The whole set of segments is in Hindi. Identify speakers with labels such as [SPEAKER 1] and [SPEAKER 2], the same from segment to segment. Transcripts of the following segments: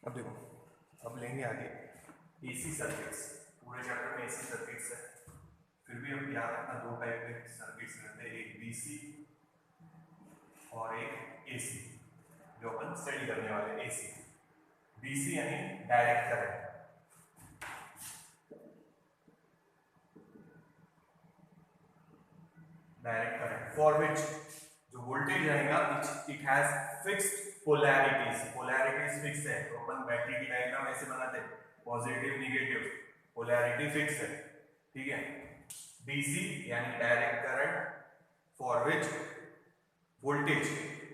[SPEAKER 1] अब देखो, अब लेंगे आगे एसी सर्किट्स। पूरे चैप्टर में एसी सर्किट्स है, फिर भी अब याद रखना दो टाइप के सर्किट्स रहते हैं, एक डीसी और एक एसी, जो अपन स्टडी करने वाले। एसी, डीसी यानी direct current, direct current for विच जो वोल्टेज रहेगा it has fixed polarities. Polarities fix है, तो अपन बैटरी की डायग्राम ऐसे बनाते हैं, पॉजिटिव नेगेटिव, पोलैरिटी फिक्स है, ठीक है। डीसी यानी direct current for which voltage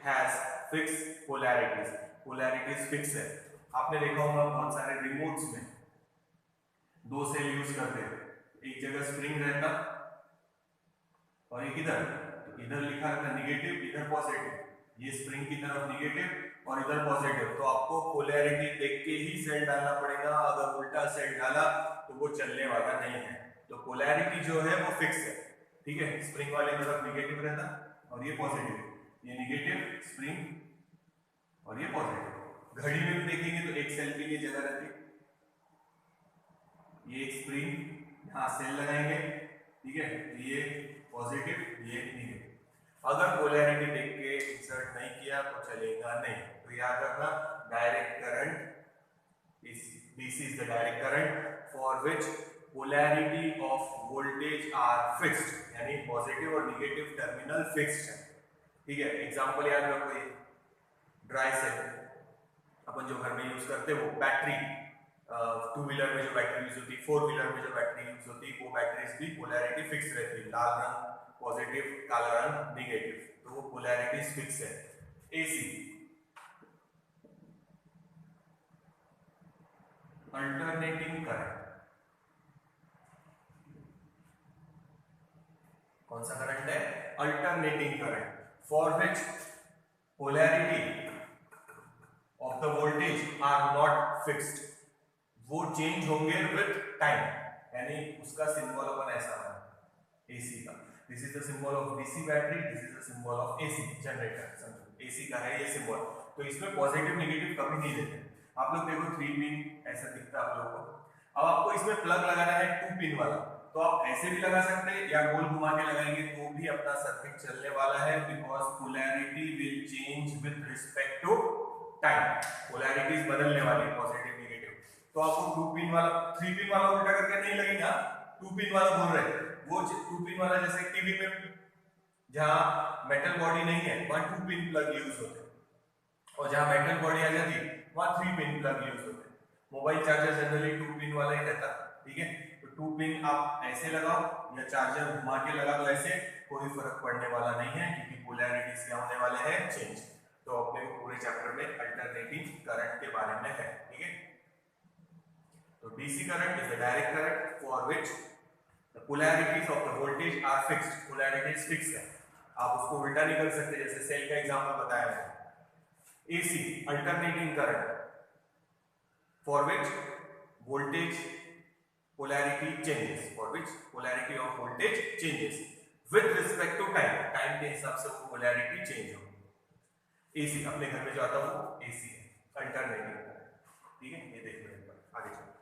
[SPEAKER 1] has fixed polarities, polarities fix है। आपने देखा होगा बहुत सारे रिमोट्स में दो सेल यूज करते हैं, एक जगह स्प्रिंग रहता और एक इधर, तो इधर लिखा रहता नेगेटिव, इधर पॉजिटिव, ये स्प्रिंग की तरफ नेगेटिव और इधर पॉजिटिव। तो आपको पोलैरिटी देख के ही सेल डालना पड़ेगा, अगर उल्टा सेल डाला तो वो चलने वाला नहीं है। तो पोलैरिटी जो है वो फिक्स है, ठीक है। स्प्रिंग वाले तरफ नेगेटिव रहता और ये पॉजिटिव, ये नेगेटिव स्प्रिंग और ये पॉजिटिव। घड़ी में भी देखेंगे तो एक सेल के लिए जगह रहती, ये एक स्प्रिंग, यहाँ सेल लगाएंगे, ठीक है, ये पॉजिटिव ये नेगेटिव। अगर पोलैरिटी देख के इंसर्ट नहीं किया तो चलेगा नहीं। तो याद रखना, direct current DC is the direct current for which polarity of voltage are fixed, यानी पॉजिटिव और नेगेटिव टर्मिनल फिक्स्ड है, ठीक है। एग्जांपल याद रखो, ये ड्राई सेल अपन जो घर में यूज करते हैं, वो बैटरी, टू व्हीलर में जो बैटरी यूज होती है, फोर व्हीलर में जो बैटरी यूज होती है, वो बैटरीज की पोलैरिटी फिक्स रहती है, लाल रंग पॉजिटिव, काला रंग नेगेटिव, तो वो पोलैरिटी फिक्स है। एसी, अल्टरनेटिंग करंट, कौन सा करंट है? Alternating current for which polarity of the voltage are not fixed, वो चेंज होंगे विद टाइम, यानी उसका सिंबल अपन ऐसा बना एसी का। This is the symbol of DC battery, this is the symbol of AC generator, समझो एसी का है ये सिंबल। तो इसमें पॉजिटिव नेगेटिव कभी नहीं देते। आप लोग देखो 3 पिन ऐसा दिखता है आप लोगों को। अब आपको इसमें प्लग लगाना है 2 पिन वाला, तो आप ऐसे भी लगा सकते हैं या गोल घुमा के लगाएंगे तो भी अपना सर्किट चलने वाला है, because polarity will change with respect to time. Polarities बदलने वाली है, पॉजिटिव नेगेटिव। तो आपको 2 पिन वाला, 3 पिन वाला उल्टा करके नहीं लगेगा, 2 पिन वाला बोल रहे हैं, वो 2 पिन वाला जैसे टीवी में जहां मेटल बॉडी नहीं है वहां 2 पिन प्लग यूज होते हैं, और जहां मेटल बॉडी आ जाती है वहां 3 पिन प्लग यूज होते हैं। मोबाइल चार्जर जनरली 2 पिन वाला ही रहता है, ठीक है। तो 2 पिन आप ऐसे लगाओ या चार्जर घुमा के लगा दो, ऐसे कोई फर्क पड़ने वाला नहीं है, क्योंकि पोलैरिटीज क्या होने वाले हैं? चेंज। तो अपने पूरे चैप्टर में अल्टरनेटिंग करंट के बारे में है, ठीक है। तो DC current is the direct current for which the polarities of the voltage are fixed, polarities fixed है, आप उसको उल्टा नहीं कर सकते, जैसे सेल का एग्जांपल बताया है। AC, alternating current for which voltage polarity changes, for which polarity of voltage changes with respect to time, time के हिसाब से वो polarity चेंज हो। एसी अपने घर में जो आता है वो एसी है, अल्टरनेटिंग करंट, ठीक है। ये देख लो एक बार, आगे चलो।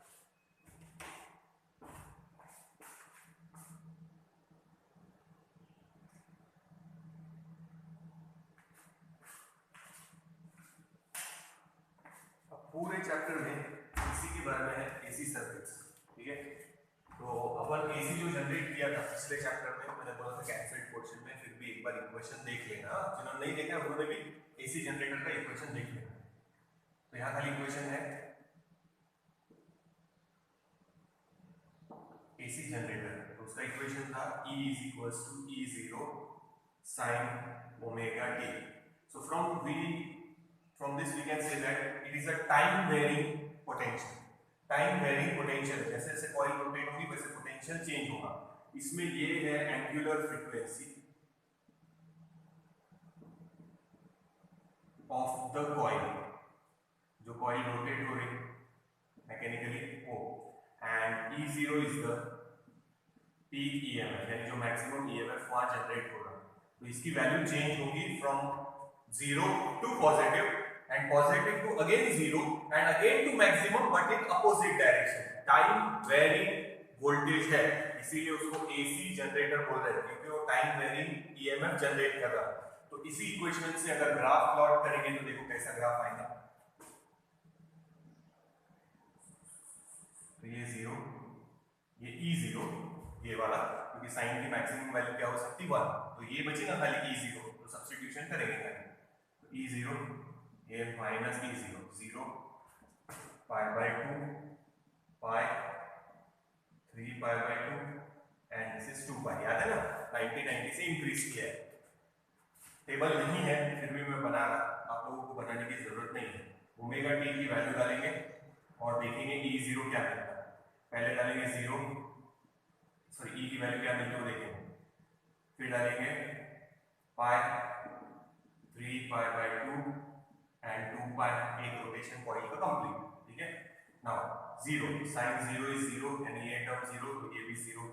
[SPEAKER 1] पूरे चैप्टर में एसी के बारे में है, एसी सर्किट्स, ठीक है। तो अपन एसी जो जनरेट किया था पिछले चैप्टर में, मैंने बोला था कैंसल्ड पोर्शन में, फिर भी एक बार इक्वेशन देख लेना, जिन्होंने नहीं देखा उन्होंने भी एसी जनरेटर का इक्वेशन देख लेना। तो यहाँ खाली इक्वेशन है एसी जनरेटर, तो उसका इक्वेशन था E is equals to E0 sin omega t. So from this we can say that it is a time varying potential, time varying potential, जैसे जैसे कॉइल रोटेट होगी वैसे पोटेंशियल चेंज होगा। इसमें ये है angular frequency of the coil, जो कॉइल रोटेट हो रही मैकेनिकली वो, and E0 is the peak EMF, यानी जो मैक्सिमम ईएमएफ वहां जनरेट हो रहा है। तो इसकी वैल्यू चेंज होगी from 0 to positive and positive to again 0 and again to maximum but in opposite direction. Time varying voltage है, इसीलिए उसको एसी जनरेटर बोल रहे हैं, क्योंकि वो टाइम वेरिंग ईएमएफ जनरेट कर रहा है। तो इसी इक्वेशन से अगर ग्राफ प्लॉट करेंगे तो देखो कैसा ग्राफ आएगा। तो ये 0, ये E0, ये वाला, क्योंकि साइन की मैक्सिमम वैल्यू क्या हो सकती है 1, तो ये बचेगा खाली E0, तो सब्स्टिट्यूशन करेंगे खाली। तो E0 ये minus E0, 0 pi by 2 pi 3 pi by 2 and this is 2 पाई। याद है ना, 1990 से इंक्रीज किया है। टेबल नहीं है फिर भी मैं बना रहा, आप लोगों को बनाने की जरूरत नहीं है। ओमेगा टी की वैल्यू डालेंगे और देखेंगे E0 क्या मिलता है। पहले डालेंगे 0, सॉरी E की वैल्यू क्या मिलती है वो देखेंगे, फिर डालेंगे पाई 3 पाई बाय 2 एंड 2 पाई, एक रोटेशन कॉइल का कंप्लीट। ठीक है, नाउ 0, साइन 0 इज 0 यानी ये टर्म 0, तो ये भी 0।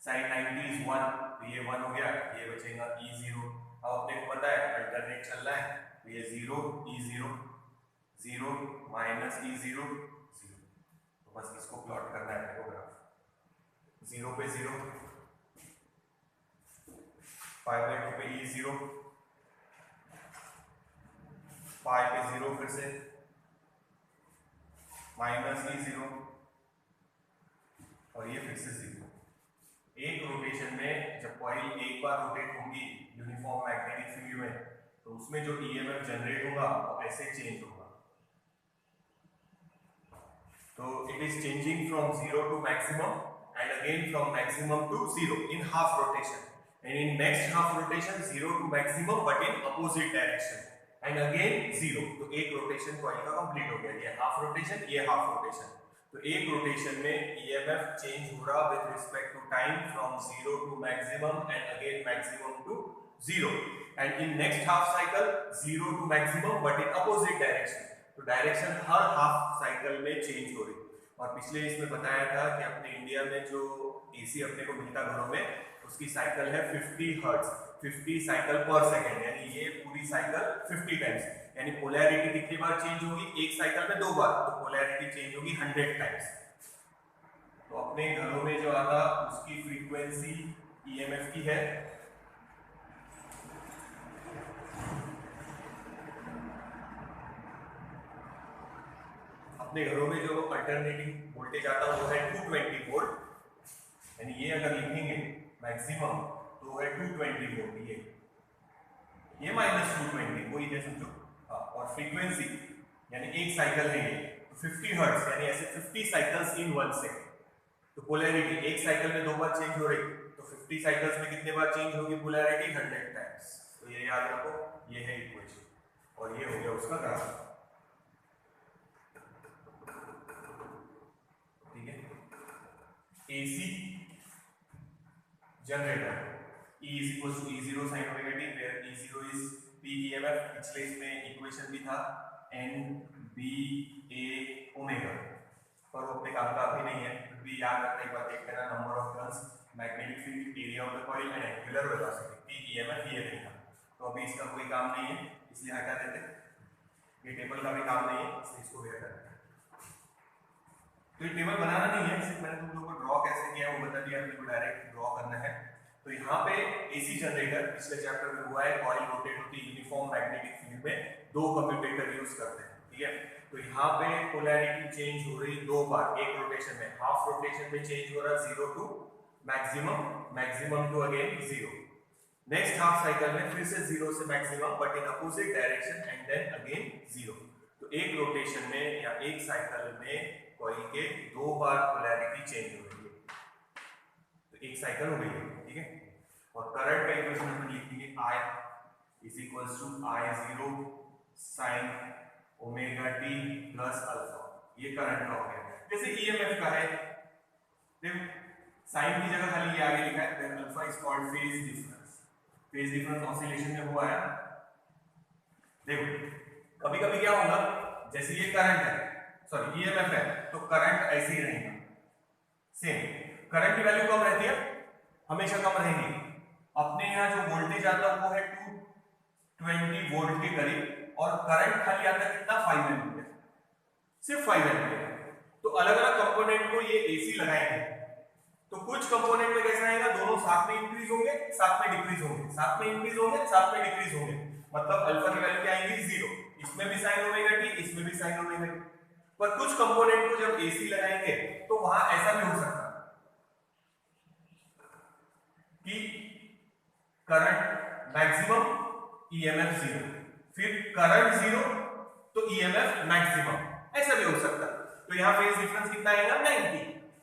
[SPEAKER 1] साइन 90 इज 1, तो ये 1 हो गया, ये बचेगा E0। अब अपने को पता है अल्टरनेट चल रहा है, तो ये 0 E0, 0 माइनस E0, 0। तो बस इसको प्लॉट करना है अपने को ग्राफ। 0 पे 0, पाई बाय 2 पे E0, पाई पे 0 फिर से माइनस E0 और ये फिर से 0। एक रोटेशन में जब कॉइल एक बार रोटेट होगी यूनिफॉर्म मैग्नेटिक फील्ड में, तो उसमें जो ईएमएफ जनरेट होगा वो ऐसे चेंज होगा। तो it is changing from 0 to maximum and again from maximum to 0 in half rotation, and in next half rotation 0 to maximum but in opposite direction and again 0। तो एक रोटेशन कॉइल का कंप्लीट हो गया, ये हाफ रोटेशन, ये हाफ रोटेशन। तो एक रोटेशन में ईएमएफ चेंज हो रहा with respect to time from 0 to maximum and again maximum to 0, and in next half cycle 0 to maximum but in opposite direction. तो डायरेक्शन हर हाफ साइकिल में चेंज हो रही। और पिछले इसमें बताया था कि अपने इंडिया में जो एसी अपने को मिलता घरों में, उसकी साइकिल है 50 हर्ट्ज, 50 साइकिल पर सेकेंड, यानी ये पूरी साइकिल 50 टाइम्स, यानी पोलैरिटी कितनी बार चेंज होगी, एक साइकिल में 2 बार, तो पोलैरिटी चेंज होगी 100 टाइम्स। तो अपने घरों में जो आता उसकी फ्रीक्वेंसी ईएमएफ की है अपने घरों में जो अल्टरनेटिंग वोल्टेज आता है वो है 220 वोल्ट, यानी ये अगर लिखेंगे मैक्सिमम तो है 220 वोल्ट, ये माइनस 220 वही है समझो। हाँ, और फ्रीक्वेंसी यानी एक साइकिल है ये, तो 50 हर्ट्ज, यानी ऐसे 50 साइकिल्स इन 1 सेकंड। तो पोलैरिटी एक साइकिल में 2 बार चेंज हो रही, तो 50 साइकिल्स में कितने बार चेंज होगी पोलैरिटी, 100 टाइम्स। तो ये याद रखो, ये है इक्वेशन और ये हो गया उसका ग्राफ। ठीक है, AC generator E is equals to E0 sin omega t, where E0 is peak EMF। पिछले इसमें इक्वेशन भी था NBA ओमेगा, पर वो अपने काम का अभी नहीं है, फिर भी याद रखना एक बात, देखते ना number of turns, magnetic field, area of the coil and angular velocity. Peak EMF ये नहीं था, तो अभी इसका कोई काम नहीं है, इसलिए हटा देते। ये टेबल का भी काम नहीं है, इसलिए इसको भी हटा देते। तो ये टेबल बनाना नहीं है, सिर्फ मैंने तुम लोगों को ड्रॉ कैसे किया है वो बता दिया, अपने को डायरेक्ट ड्रॉ करना है। तो यहाँ पे एसी जनरेटर पिछले चैप्टर में हुआ है, कॉइल रोटेट होती है यूनिफॉर्म मैग्नेटिक फील्ड में, 2 कम्यूटेटर यूज करते हैं। ठीक है, तो यहाँ पे पोलैरिटी चेंज हो रही 2 बार एक रोटेशन में, हाफ रोटेशन में चेंज हो रहा 0 to maximum, maximum to again 0। Next half cycle में फिर से 0 से maximum but in opposite direction and then again 0। तो एक रोटेशन में या एक साइकिल में कॉइल के 2 बार पोलैरिटी चेंज हो रही है, तो एक साइकिल हो गई है। ठीक है, और करंट का इक्वेशन हम लिखेंगे I is equals to I0 sin omega t plus alpha. ये करंट का हो गया। जैसे ईएमएफ का है, देखो साइन की जगह खाली ये आगे लिखा है, then alpha is called phase difference. Phase difference oscillation में हुआ है। देखो कभी कभी क्या होगा, जैसे ये करंट है, सॉरी ईएमएफ है, तो करंट ऐसे ही रहेगा सेम, करंट की वैल्यू कम रहती है, हमेशा कम रहेगी। अपने यहाँ जो वोल्टेज आता है वो है 220 वोल्ट के करीब, और करंट खाली आता है कितना 5 एम्पियर, सिर्फ 5 एम्पियर। तो अलग अलग कंपोनेंट को ये एसी लगाएंगे तो कुछ कंपोनेंट में कैसा आएगा, दोनों साथ में इंक्रीज होंगे साथ में डिक्रीज होंगे, साथ में इंक्रीज होंगे साथ में डिक्रीज होंगे, मतलब अल्फा की वैल्यू क्या आएगी 0, इसमें भी साइन ओमेगा टी इसमें भी साइन ओमेगा टी। पर कुछ कंपोनेंट को जब एसी लगाएंगे तो वहां ऐसा भी हो सकता है कि करंट मैक्सिमम ईएमएफ 0, फिर करंट 0 तो ईएमएफ मैक्सिमम, ऐसा भी हो सकता है। तो यहाँ फेज डिफरेंस कितना आएगा 90,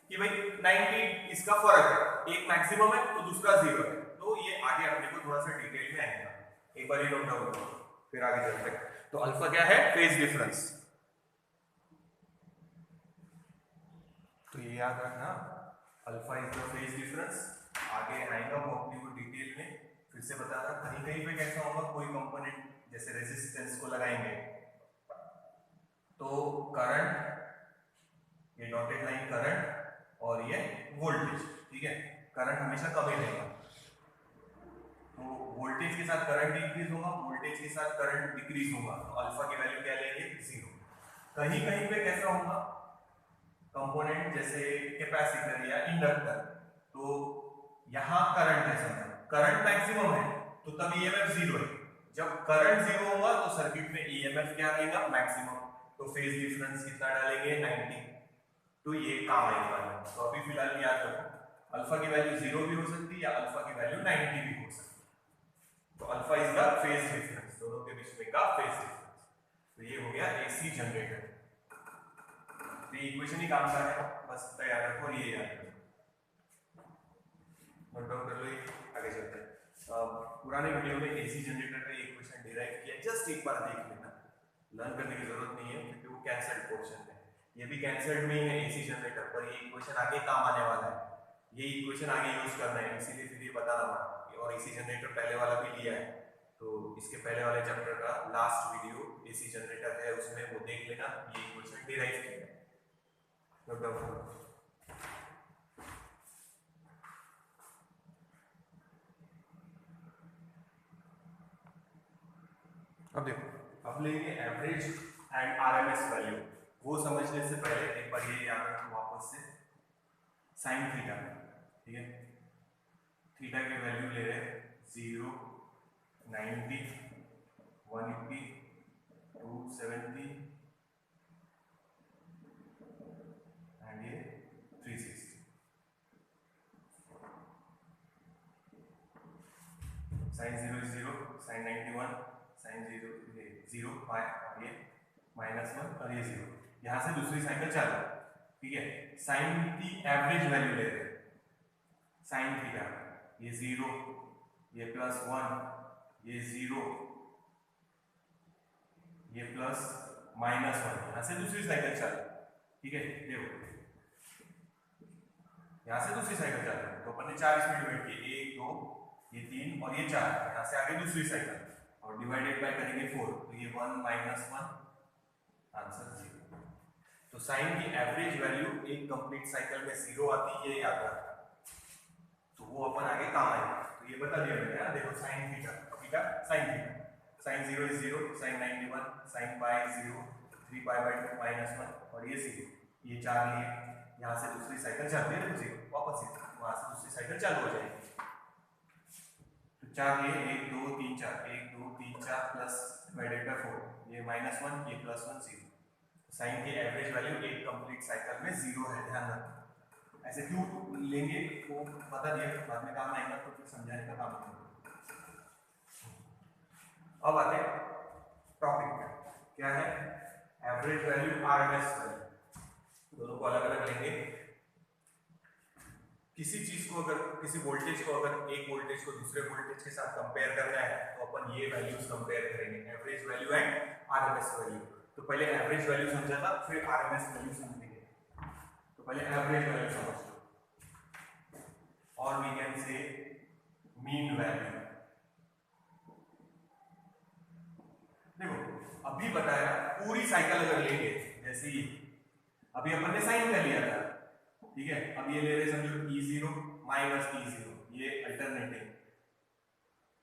[SPEAKER 1] कि भाई 90 इसका फर्क है, एक मैक्सिमम है तो दूसरा 0 है। तो ये आगे अपने को थोड़ा सा डिटेल में आएगा, एक बार ये नोट डाउन करो फिर आगे चलते हैं। तो अल्फा क्या है, फेज डिफरेंस। तो ये याद रखना, alpha is the phase difference. आगे आएगा वो अपने को डिटेल में, फिर से बता रहा कहीं कहीं पे कैसा होगा, कोई कंपोनेंट जैसे रेजिस्टेंस को लगाएंगे तो करंट, ये डॉटेड लाइन करंट और ये वोल्टेज, ठीक है, करंट हमेशा कम ही रहेगा। तो वोल्टेज के साथ करंट इंक्रीज होगा, वोल्टेज के साथ करंट डिक्रीज होगा, तो अल्फा की वैल्यू क्या लेंगे 0। कहीं कहीं पे कैसा होगा कंपोनेंट जैसे कैपेसिटर या इंडक्टर, तो यहां करंट है, समझो करंट मैक्सिमम है तो तब ईएमएफ 0 है, जब करंट 0 होगा तो सर्किट में ईएमएफ क्या रहेगा मैक्सिमम, तो फेज डिफरेंस कितना डालेंगे 90। तो ये काम आएने वाला है। तो अभी फिलहाल याद रखो अल्फा की वैल्यू 0 भी हो सकती है या अल्फा की वैल्यू 90 भी हो सकती है। तो alpha is the phase difference, दोनों के बीच में का फेज डिफरेंस। तो ये हो गया एसी जनरेटर। तो ये इक्वेशन ही काम का है, बस तैयार रखो और ये याद रखो, नोट डाउन कर लो। आगे चलते हैं। पुराने वीडियो में एसी जनरेटर का इक्वेशन डिराइव किया, जस्ट एक बार देख लेना, लर्न करने की जरूरत नहीं है क्योंकि वो कैंसल्ड पोर्शन है, ये भी कैंसल्ड में ही है एसी जनरेटर, पर ये इक्वेशन आगे काम आने वाला है, ये इक्वेशन आगे यूज करना है, इसीलिए फिर ये बता रहा हूं। और एसी जनरेटर पहले वाला भी लिया है, तो इसके पहले वाले चैप्टर का लास्ट वीडियो एसी जनरेटर है, उसमें वो देख लेना, ये इक्वेशन डिराइव किया है। नोट डाउन करो। अब देखो, अब लेंगे एवरेज एंड आरएमएस वैल्यू। वो समझने से पहले एक बार ये याद रखो वापस से, साइन थीटा, ठीक है, थीटा की वैल्यू ले रहे 0, 90, 180, 270 एंड ये 360। साइन 0 इज 0, साइन 91, साइन 0 0 और ये -1 और ये 0। यहां से दूसरी साइकिल चालू, ठीक है, साइन की एवरेज वैल्यू ले रहे हैं, साइन थीटा, ये 0, ये +1, ये 0, ये +-1, यहां से दूसरी साइकिल चालू, ठीक है। देखो यहां से दूसरी साइकिल चालू, तो अपन ने 4 स्पीड वेट की, 1 2 ये 3 और ये 4, यहां से आगे दूसरी साइकिल और डिवाइडेड बाय करेंगे 4, तो ये 1 -1, आंसर 0। तो साइन की एवरेज वैल्यू एक कंप्लीट साइकिल में 0 आती है, ये याद रखना, तो वो अपन आगे काम आएगा। तो ये बता दिया मैंने, देखो sine theta, theta sine theta, sine 0 is 0, sine 91, sine pi 0, 3π/2 -1 और ये 0, ये 4 लिए, यहाँ से दूसरी साइकिल चलती है तो 0 वापस 0, वहां से दूसरी साइकिल चालू हो जाएगी। तो 4 लिए, 1 2 3 4, 1 2 3 4 प्लस डिवाइडेड बाय 4, ये -1, ये +1 0। साइन की एवरेज वैल्यू एक कंप्लीट साइकिल में 0 है, ध्यान रखना। ऐसे क्यों लेंगे वो बता दिया, बाद में काम आएगा तो फिर समझाने का काम करेंगे। अब आते हैं टॉपिक पे, क्या है एवरेज वैल्यू आरएमएस वैल्यू, दोनों को अलग अलग लेंगे। किसी चीज को अगर, किसी वोल्टेज को अगर एक वोल्टेज को दूसरे वोल्टेज के साथ कंपेयर करना है तो अपन ये वैल्यूज कंपेयर करेंगे, average value and RMS value. तो पहले एवरेज वैल्यू समझा था, फिर आरएमएस वैल्यू समझेंगे। तो पहले एवरेज वैल्यू समझ लो, और we can say mean value. देखो अभी बताया पूरी साइकिल अगर लेंगे, जैसे ये अभी अपन ने साइन कर लिया था, ठीक है, अब ये ले रहे समझो E0 -E0, ये अल्टरनेटिंग,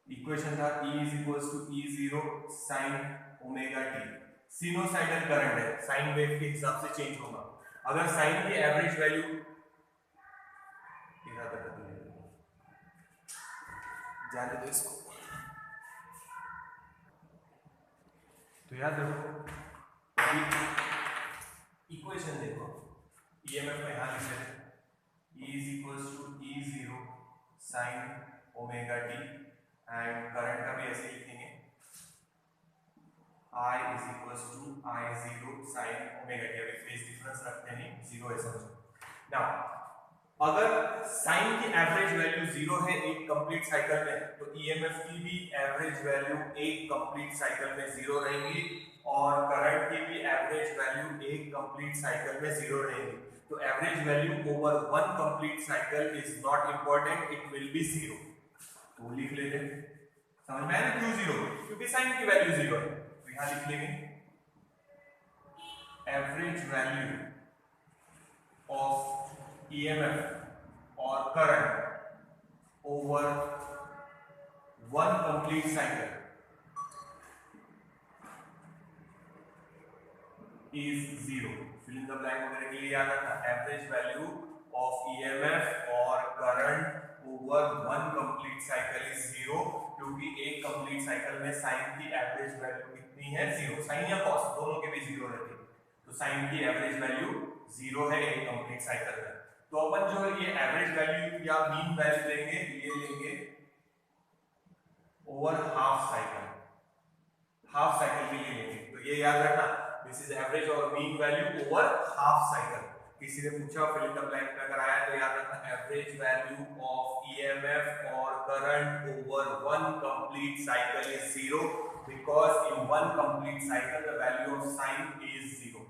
[SPEAKER 1] इक्वेशन था E is equals to E0 sine omega t. Sinusoidal current है, साइन वेव के हिसाब से चेंज होगा। अगर साइन की एवरेज वैल्यू जाने दो इसको, तो याद रखो इक्वेशन देखो, ईएमएफ में यहां लिख लेते हैं E is equals to E0 sine omega t, and current का भी ऐसे लिखेंगे I is equals to I0 sine omega t. अभी फेज डिफरेंस रखते हैं, जीरो है समझो। नाउ अगर साइन की एवरेज वैल्यू जीरो है एक कंप्लीट साइकिल में, तो ईएमएफ की भी एवरेज वैल्यू एक कंप्लीट साइकिल में जीरो रहेगी, और करंट की भी एवरेज वैल्यू एक कंप्लीट साइकिल में जीरो रहेगी। तो average value over one complete cycle is not important, it will B zero. तो लिख लेते हैं, समझ में आया ना क्यों जीरो? क्योंकि साइन की वैल्यू जीरो है। तो यहां लिख लेंगे average value of EMF or current over one complete cycle is zero. Fill in the blank वगैरह के लिए याद रखना, एवरेज वैल्यू ऑफ EMF और current over one complete cycle is zero, क्योंकि एक कंप्लीट साइकिल में साइन की एवरेज वैल्यू कितनी है? जीरो। साइन या कॉस दोनों के भी जीरो रहती है, तो साइन की एवरेज वैल्यू जीरो है एक कंप्लीट साइकिल में। तो अपन जो ये एवरेज वैल्यू या मीन वैल्यू लेंगे, ये लेंगे over half cycle, half cycle के लिए लेंगे। तो ये याद रखना, दिस इज एवरेज और mean value over half cycle. किसी ने पूछा फिल इन द ब्लैंक में अगर आया तो याद रखना एवरेज वैल्यू ऑफ ईएमएफ और current over one complete cycle is zero, because in one complete cycle the value of sine is zero.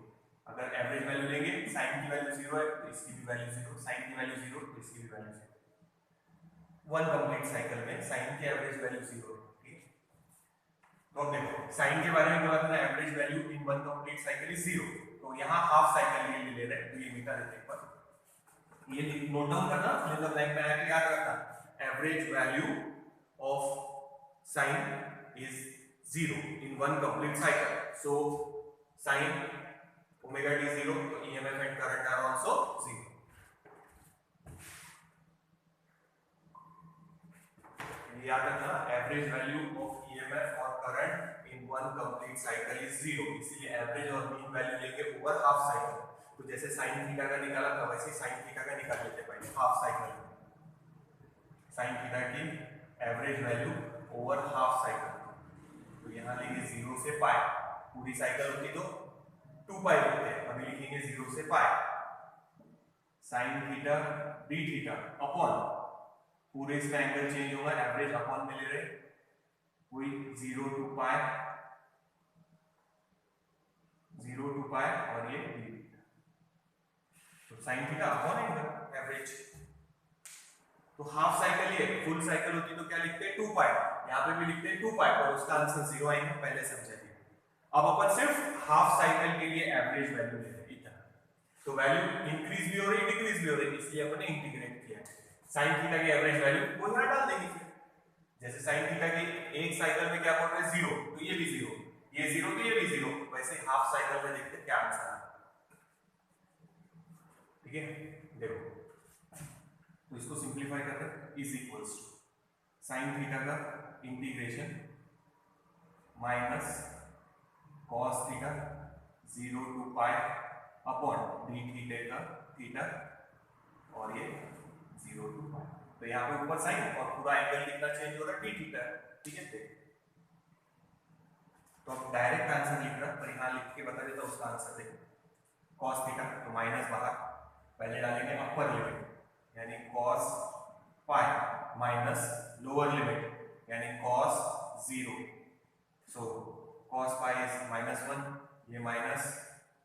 [SPEAKER 1] अगर एवरेज वैल्यू लेंगे, साइन की वैल्यू जीरो है तो इसकी भी वैल्यू जीरो, साइन की वैल्यू जीरो तो इसकी भी value zero. One complete cycle में साइन की एवरेज वैल्यू जीरो है। तो अब देखो साइन के बारे में बोला था ना, average value in one complete cycle is zero, तो यहाँ हाफ साइकिल के लिए ले रहे हैं, तो ये मिटा देते हैं पर ये नोट डाउन करना, फिल इन द ब्लैंक में आया कि याद रखना average value of sine is zero in one complete cycle. So sine omega T zero, तो EMF and current are also zero. याद रखना एवरेज वैल्यू ऑफ ईएमएफ और current in one complete cycle is zero, इसीलिए एवरेज और मीन वैल्यू लेंगे ओवर हाफ साइकिल। तो जैसे साइन थीटा का निकाला था वैसे साइन थीटा का निकाल लेते हैं पहले हाफ साइकिल में, साइन थीटा की average value over half cycle. तो यहाँ लेंगे जीरो से पाई, पूरी साइकिल होती तो 2 पाई होते हैं, अभी लिखेंगे 0 से pi, sine theta D theta upon, पूरे इसका एंगल चेंज होगा, एवरेज अपॉन में ले रहे, वही 0 to पाई, 0 to पाई और ये डी थीटा, तो sine theta upon angle average. तो हाफ साइकिल ये, फुल साइकिल होती तो क्या लिखते हैं 2 पाई, यहाँ पे भी लिखते हैं 2 पाई, पर उसका आंसर 0 आएगा, पहले समझा दिया। अब अपन सिर्फ हाफ साइकिल के लिए एवरेज वैल्यू ले रहे हैं इतना, तो वैल्यू इंक्रीज भी हो रही डिक्रीज भी हो रही, इसलिए अपन ने इंटीग्रेट किया। साइन थीटा की एवरेज वैल्यू वो यहां डाल देंगे फिर, जैसे साइन थीटा की एक साइकिल में क्या बोल रहे हैं 0, तो ये भी 0, ये 0 तो ये भी 0, वैसे हाफ साइकिल में देखते हैं क्या आंसर आता है। ठीक है, देखो तो इसको सिंपलीफाई करते हैं, is equals to sine theta का integration minus cos theta 0 to pi upon D theta का थीटा और ये 0 to पाई। तो यहाँ पे ऊपर साइन और पूरा एंगल कितना चेंज हो रहा है, डी थीटा। ठीक है, तो अब डायरेक्ट आंसर लिख रहा, पर यहाँ लिख के बता देता उसका आंसर देखो। cos थीटा तो माइनस बाहर, पहले डालेंगे अपर लिमिट यानी cos pi minus lower limit यानी cos 0, so cos pi is -1, ये माइनस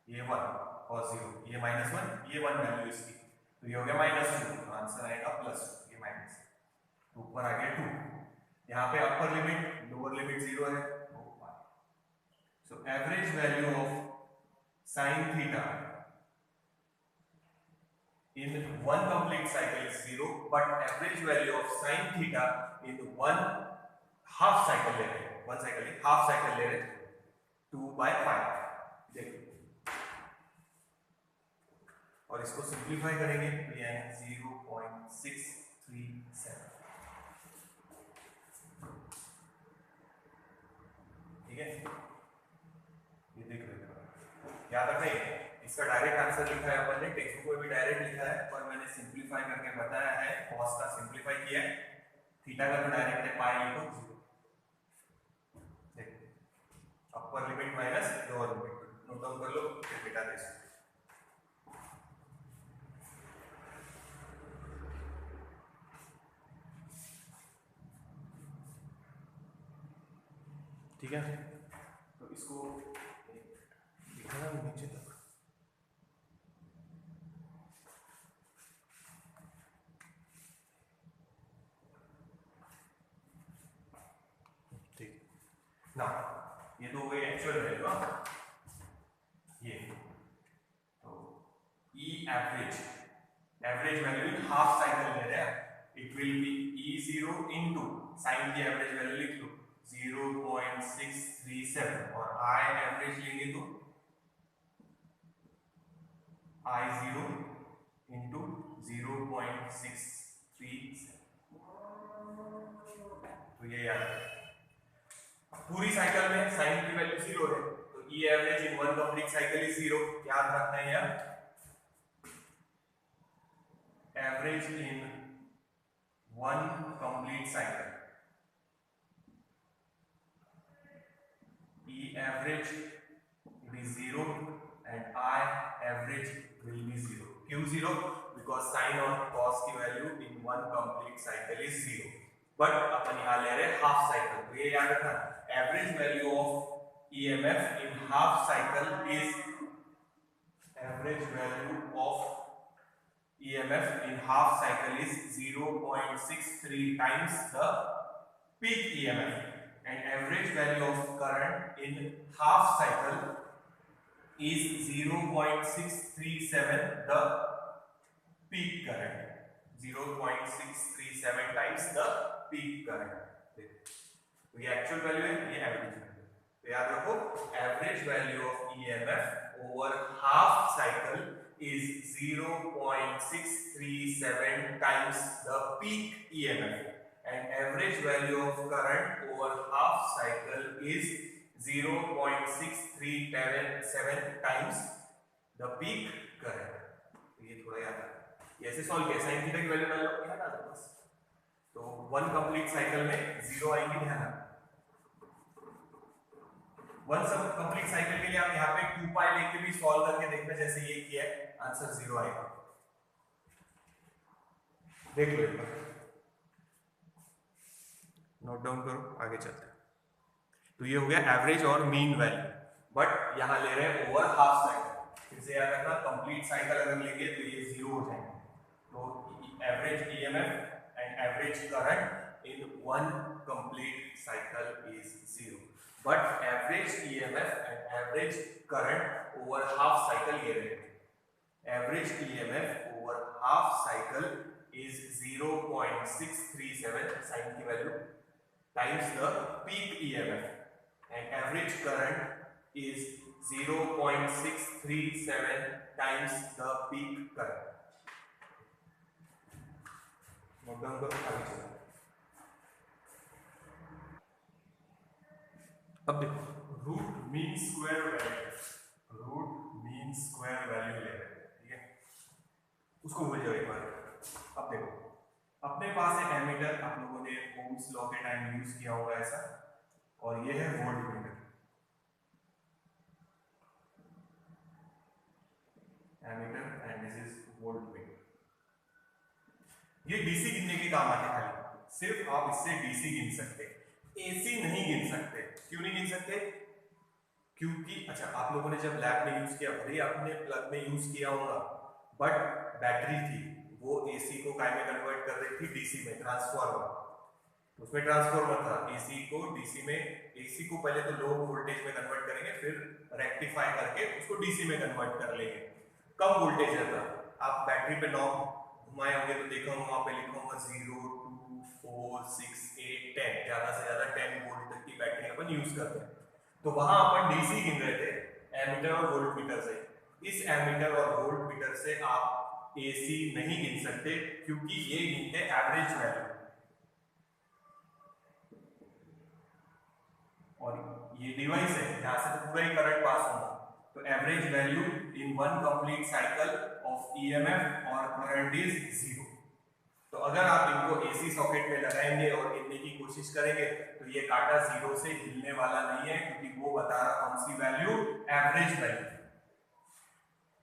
[SPEAKER 1] ये 1, cos 0 ये -1 ये 1 वैल्यू इसकी, तो ये हो गया -2, तो आंसर आएगा +2, ये माइनस, तो ऊपर आ गया 2, यहाँ पे अपर लिमिट लोअर लिमिट 0 है, so average value of sine theta in one complete cycle is 0, but average value of sin theta in one half cycle ले रहे हैं, 1 साइकिल नहीं, हाफ साइकिल ले रहे हैं 2/5। देखो और इसको सिंप्लीफाई करेंगे तो ये है 0.637। ठीक है, ये देख रहे हो, याद रखें इसका डायरेक्ट आंसर लिखा है अपन ने, टेक्स्ट बुक में भी डायरेक्ट लिखा है, पर मैंने सिंप्लीफाई करके बताया है, cos का सिंप्लीफाई किया है, थीटा का तो डायरेक्ट है, पाई लिखो 0। देखो upper limit minus lower limit, note down कर लो, फिर बेटा दे। ठीक है, तो इसको दिखाना नीचे तक। ठीक ना, ये तो हो गई एक्चुअल वैल्यू। ये तो E average value in half cycle ले रहे हैं, it will be E0 into sine की एवरेज वैल्यू लिख लो 0.637 और आई एवरेज लेंगे तो I0 इंटू 0.637। तो ये याद है, पूरी साइकिल में साइन की वैल्यू 0 है, तो E average in one complete cycle is 0, याद रखना है यार। Average in one complete cycle, E average will be 0 and I average will be 0. Q 0 because sin और cos की value in one complete cycle is 0. But अपन यहाँ ले रहे हाफ साइकिल, तो ये याद रखना, average value of EMF in half cycle is average value of EMF in half cycle is 0.63 times the peak EMF. And average value of current in half cycle is 0.637 the peak current, 0.637 times the peak current। तो ये एक्चुअल वैल्यू है, ये एवरेज वैल्यू। तो याद रखो average value of EMF over half cycle is 0.637 times the peak EMF and average value of current over half cycle is 0.637 times the peak current। तो ये थोड़ा याद रखना, ऐसे सॉल्व किया, साइन थीटा की वैल्यू डाल लो, ध्यान डाल दो बस। तो वन कंप्लीट साइकिल में 0 आएगी, ध्यान रखना। वन सब कंप्लीट साइकिल के लिए आप यहाँ पे 2 पाई लेके भी सॉल्व करके देखना, जैसे ये किया है, आंसर 0 आएगा। देख लो एक बार, नोट डाउन करो, आगे चलते हैं। तो ये हो गया एवरेज और मीन वैल्यू, बट यहां ले रहे हैं ओवर हाफ साइकिल। फिर से याद रखना, कंप्लीट साइकिल अगर लेंगे तो ये 0 हो जाएंगे। तो average EMF and average current in one complete cycle is 0, but average EMF and average current over half cycle ये रहे। Average EMF over half cycle is 0.637 sine की value times the peak EMF and average current is 0.637 times the peak current। Note down करो, आगे चलो। अब देखो रूट मीन स्क्वायर वैल्यू ले रहे हैं, ठीक है, उसको भूल जाओ एक बार। अब देखो अपने पास एक एमीटर, आप लोगों ने ओम्स लॉ के टाइम यूज किया होगा ऐसा, और ये है voltmeter. Ammeter and this is voltmeter. ये डीसी गिनने के काम आते हैं, सिर्फ आप इससे डीसी गिन सकते, एसी नहीं गिन सकते। क्यों नहीं गिन सकते? क्योंकि अच्छा, आप लोगों ने जब लैब में यूज किया, भले आपने प्लग में यूज किया होगा, बट बैटरी थी, वो एसी को काय में कन्वर्ट कर रही थी, डीसी में, ट्रांसफार्मर। उसमें ट्रांसफार्मर था, एसी को डीसी में, एसी को पहले तो लो वोल्टेज में कन्वर्ट करेंगे, फिर रेक्टिफाई करके उसको डीसी में कन्वर्ट कर लेंगे। कम वोल्टेज रहता, आप बैटरी पे नॉब घुमाए होंगे तो देखा होगा वहां पे लिखा होगा 0 2 4 6 8 10, ज्यादा से ज्यादा 10 वोल्ट तक की बैटरी अपन यूज करते हैं। तो वहां अपन डीसी गिन रहे थे एमीटर और वोल्ट मीटर से। इस एमीटर और वोल्ट मीटर से आप एसी नहीं गिन सकते, क्योंकि ये गिनते एवरेज वैल्यू, और ये डिवाइस है यहां से तो पूरा ही करंट पास होगा। तो average value in one complete cycle of EMF और करंट इज 0। तो अगर आप इनको एसी सॉकेट में लगाएंगे और गिनने की कोशिश करेंगे तो ये कांटा 0 से हिलने वाला नहीं है, क्योंकि वो बता रहा कौन सी वैल्यू, एवरेज वैल्यू।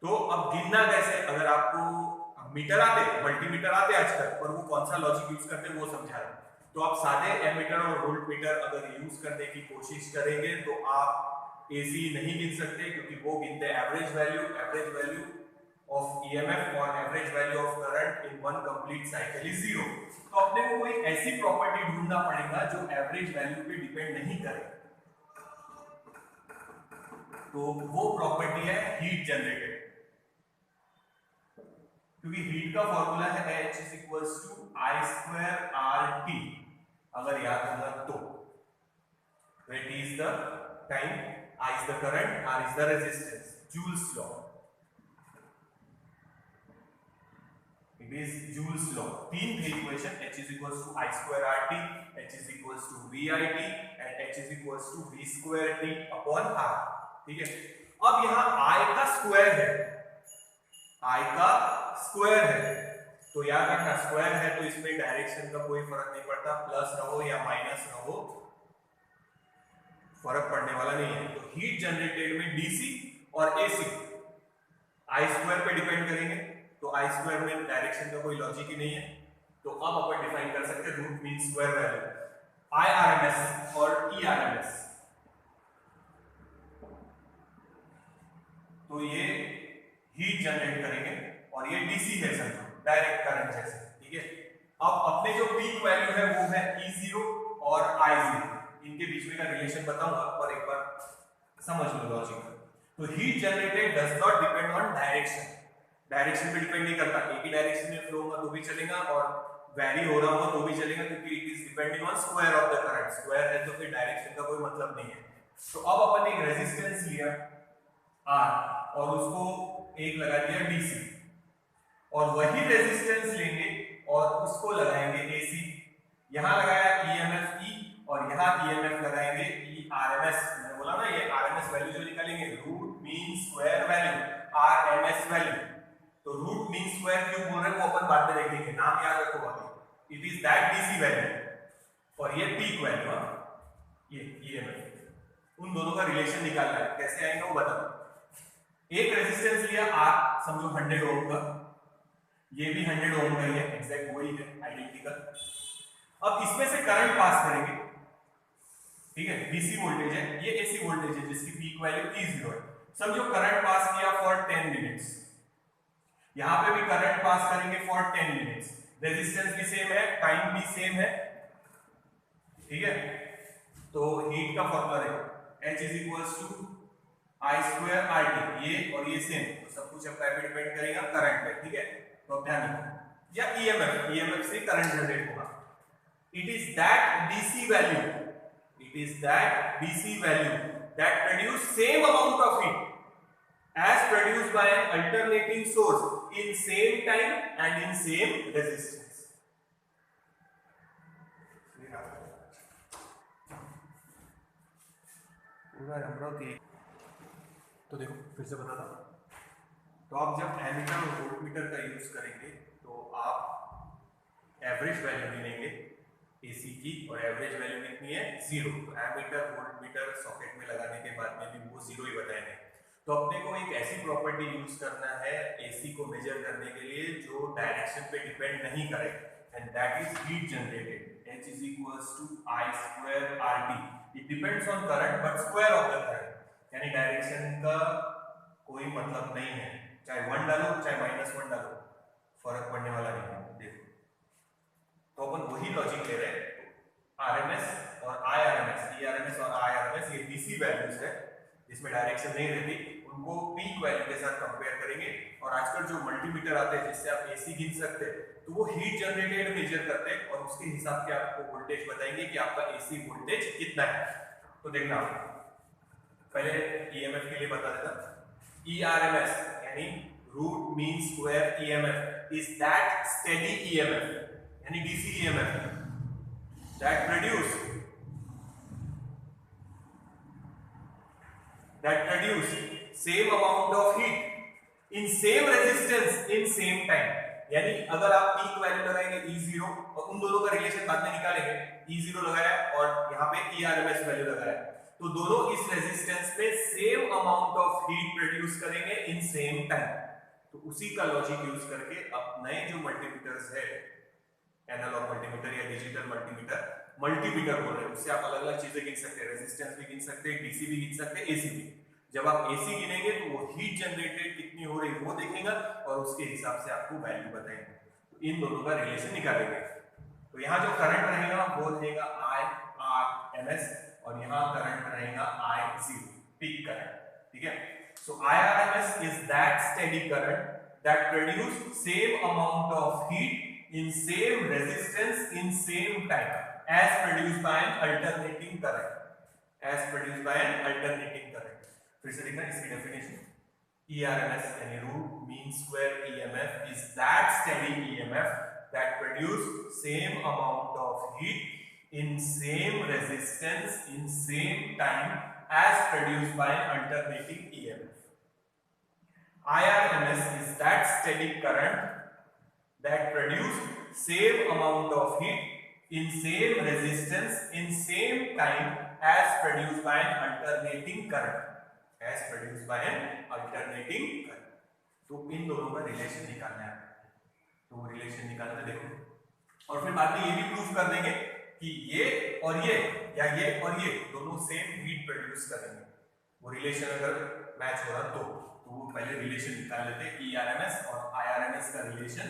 [SPEAKER 1] तो अब गिनना कैसे, अगर आपको मीटर आते, मल्टीमीटर आते आजकल, पर वो कौन सा लॉजिक यूज करते हैं वो समझा रहा हूं। तो आप सादे एमीटर और वोल्ट मीटर अगर यूज करने की कोशिश करेंगे तो आप एसी नहीं गिन सकते, क्योंकि वो गिनते हैं एवरेज वैल्यू ऑफ ईएमएफ और average value of current in one complete cycle is 0। तो अपने को कोई ऐसी प्रॉपर्टी ढूंढना पड़ेगा जो एवरेज वैल्यू पे डिपेंड नहीं करे। तो वो प्रॉपर्टी है हीट जनरेटेड, क्योंकि हीट का फॉर्मूला है H = I²RT, अगर याद होगा तो। T is the time, I is the current, R is the resistance, Joule's law. It is Joule's law. तीन थे equation, H = I²RT, H = VIT and H = V²T/R। ठीक है, अब यहाँ I का स्क्वायर है, I का स्क्वायर है, तो याद रखना स्क्वायर है तो इसमें डायरेक्शन का कोई फर्क नहीं पड़ता, प्लस रहो या माइनस रहो फर्क पड़ने वाला नहीं है। तो हीट जनरेटेड में डीसी और एसी I² पे डिपेंड करेंगे, तो I² में डायरेक्शन का कोई लॉजिक ही नहीं है। तो अब अपन डिफाइन कर सकते हैं root mean square value, IRMS और ERMS। तो ये हीट जनरेट करेंगे और ये डीसी है समझो, डायरेक्ट करंट जैसे। ठीक है, अब अपने जो पीक वैल्यू है वो है E0 और I0, इनके बीच में का रिलेशन बताऊंगा, पर एक बार समझ लो लॉजिक। तो heat generated does not depend on direction, direction पे डिपेंड नहीं करता, एक ही डायरेक्शन में फ्लो होगा तो भी चलेगा और वैरी हो रहा होगा तो भी चलेगा, क्योंकि it is depending on square of the current. Square है तो फिर डायरेक्शन का कोई मतलब नहीं है। तो अब अपन एक रेजिस्टेंस लिया R और उसको एक लगा दिया डीसी, और वही रेजिस्टेंस लेंगे और उसको लगाएंगे एसी। यहां लगाया ईएमएफ ई और यहां ईएमएफ लगाएंगे ईआरएमएस। मैंने बोला ना ये आरएमएस वैल्यू जो निकालेंगे, root mean square value, RMS value. तो रूट मीन स्क्वायर क्यों बोल रहे हैं वो अपन बाद में देखेंगे, नाम याद रखो बाकी। It is that DC value और ये पीक वैल्यू, ये ईएमएफ, उन दोनों का रिलेशन निकालना है। कैसे आएगा वो बताओ। एक रेजिस्टेंस लिया R, समझो 100 ओम का, ये भी 100 ओम का ही है, एग्जैक्ट वही है, आइडेंटिकल। अब इसमें से करंट पास करेंगे, ठीक है, डीसी वोल्टेज है, ये एसी वोल्टेज है जिसकी पीक वैल्यू E0 है। समझो करंट पास किया फॉर 10 मिनट्स, यहां पे भी करंट पास करेंगे फॉर 10 मिनट्स, रेजिस्टेंस भी सेम है, टाइम भी सेम है। ठीक है, तो हीट का फॉर्मूला देखो, H = I²RT, ये और ये सेम, तो सब कुछ अपना पे डिपेंड करेगा करंट पे। ठीक है, तो अब ध्यान रखो, या ईएमएफ से करंट जनरेट होगा। It is that DC value, it is that DC value that produce same amount of heat as produced by an alternating source in same time and in same resistance। पूरा अमरावती। तो देखो फिर से बताता हूँ, तो आप जब एमीटर और वोल्टमीटर का यूज करेंगे तो आप एवरेज वैल्यू गिनेंगे एसी की, और एवरेज वैल्यू कितनी है 0। तो एमीटर वोल्टमीटर सॉकेट में लगाने के बाद में भी वो 0 ही बताएंगे। तो अपने को एक ऐसी प्रॉपर्टी यूज करना है एसी को मेजर करने के लिए जो डायरेक्शन पे डिपेंड नहीं करे, and that is heat generated. H = I²RT, it depends on current but square of the current, यानी डायरेक्शन का कोई मतलब नहीं है, चाहे 1 डालो चाहे -1 डालो, फर्क पड़ने वाला नहीं है। देखो, तो अपन वही लॉजिक ले रहे हैं, आरएमएस और आईआरएमएस, ईआरएमएस और आईआरएमएस ये डीसी वैल्यूज है जिसमें डायरेक्शन नहीं रहती, उनको पीक वैल्यू के साथ कंपेयर करेंगे। और आजकल जो मल्टीमीटर आते हैं जिससे आप एसी गिन सकते हैं, तो वो हीट जनरेटेड मेजर करते हैं और उसके हिसाब से आपको वोल्टेज बताएंगे कि आपका एसी वोल्टेज कितना है। तो देखना, पहले ईएमएफ के लिए बता देता। ईआरएमएस यानी root mean square EMF is that steady EMF यानी DC EMF that produce same amount of heat in same resistance in same time। यानी अगर आप पीक वैल्यू लगाएंगे E0 और उन दोनों का रिलेशन बाद में निकालेंगे, E0 लगाया और यहाँ पे ERMS वैल्यू लगाया, तो दोनों इस रेजिस्टेंस में same amount of heat produce करेंगे इन सेम टाइम। तो उसी का लॉजिक यूज करके अब नए जो मल्टीमीटर्स है, एनालॉग मल्टीमीटर या डिजिटल मल्टीमीटर बोल रहे हैं, उससे आप अलग अलग चीजें गिन सकते हैं, रेजिस्टेंस भी गिन सकते हैं, डीसी भी गिन सकते हैं, एसी भी। जब आप एसी गिनेंगे तो वो हीट जनरेटेड कितनी हो रही है वो देखेगा और उसके हिसाब से आपको वैल्यू बताएंगे। तो इन दोनों का रिलेशन निकालेंगे। तो यहाँ जो करंट रहेगा वो रहेगा IRMS और यहाँ करंट रहेगा I0 पीक करंट। ठीक है, सो IRMS is that steady current that produce same amount of heat in same resistance in same time as produced by an alternating current। फिर से देखना इसकी डेफिनेशन। ERMS यानी root mean square EMF is that steady EMF that produce same amount of heat in same resistance in same time as produced by an alternating EMF। IRMS is that steady current that produce same amount of heat in same resistance in same time as produced by an alternating current। तो इन दोनों का रिलेशन निकालना है। तो रिलेशन निकालना देखो और फिर बाद में ये भी प्रूफ कर देंगे कि ये और ये या ये और ये दोनों सेम हीट प्रोड्यूस करेंगे। वो रिलेशन अगर मैच हो रहा तो वो पहले रिलेशन निकाल लेते हैं, ERMS और IRMS का relation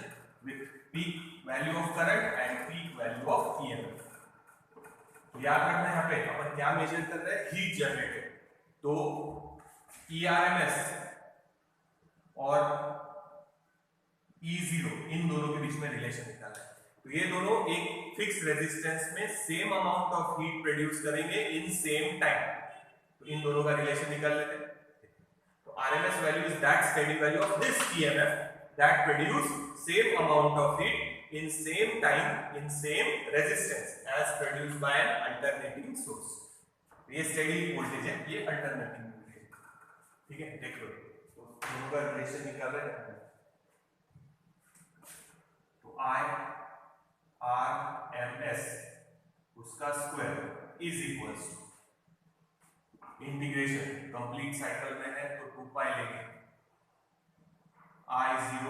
[SPEAKER 1] with peak value of current and peak value of EMF। तो याद रखना यहाँ पे अपन क्या मेजर कर रहे हैं, हीट जनरेटेड। तो ERMS और E0 इन दोनों के बीच में रिलेशन निकालना है। तो ये दोनों एक फिक्स रेजिस्टेंस में same amount of heat produce करेंगे इन सेम टाइम। तो इन दोनों का रिलेशन निकाल लेते हैं। तो RMS value is that steady value of this EMF that produce same amount of heat in same time in same resistance as produced by an alternating source। ये steady voltage है, ये alternating voltage। ठीक है, देख लो तो दोनों का रिलेशन निकाल रहे हैं। तो IRMS उसका square is equals to integration, complete cycle में है तो 2 पाई लेंगे I0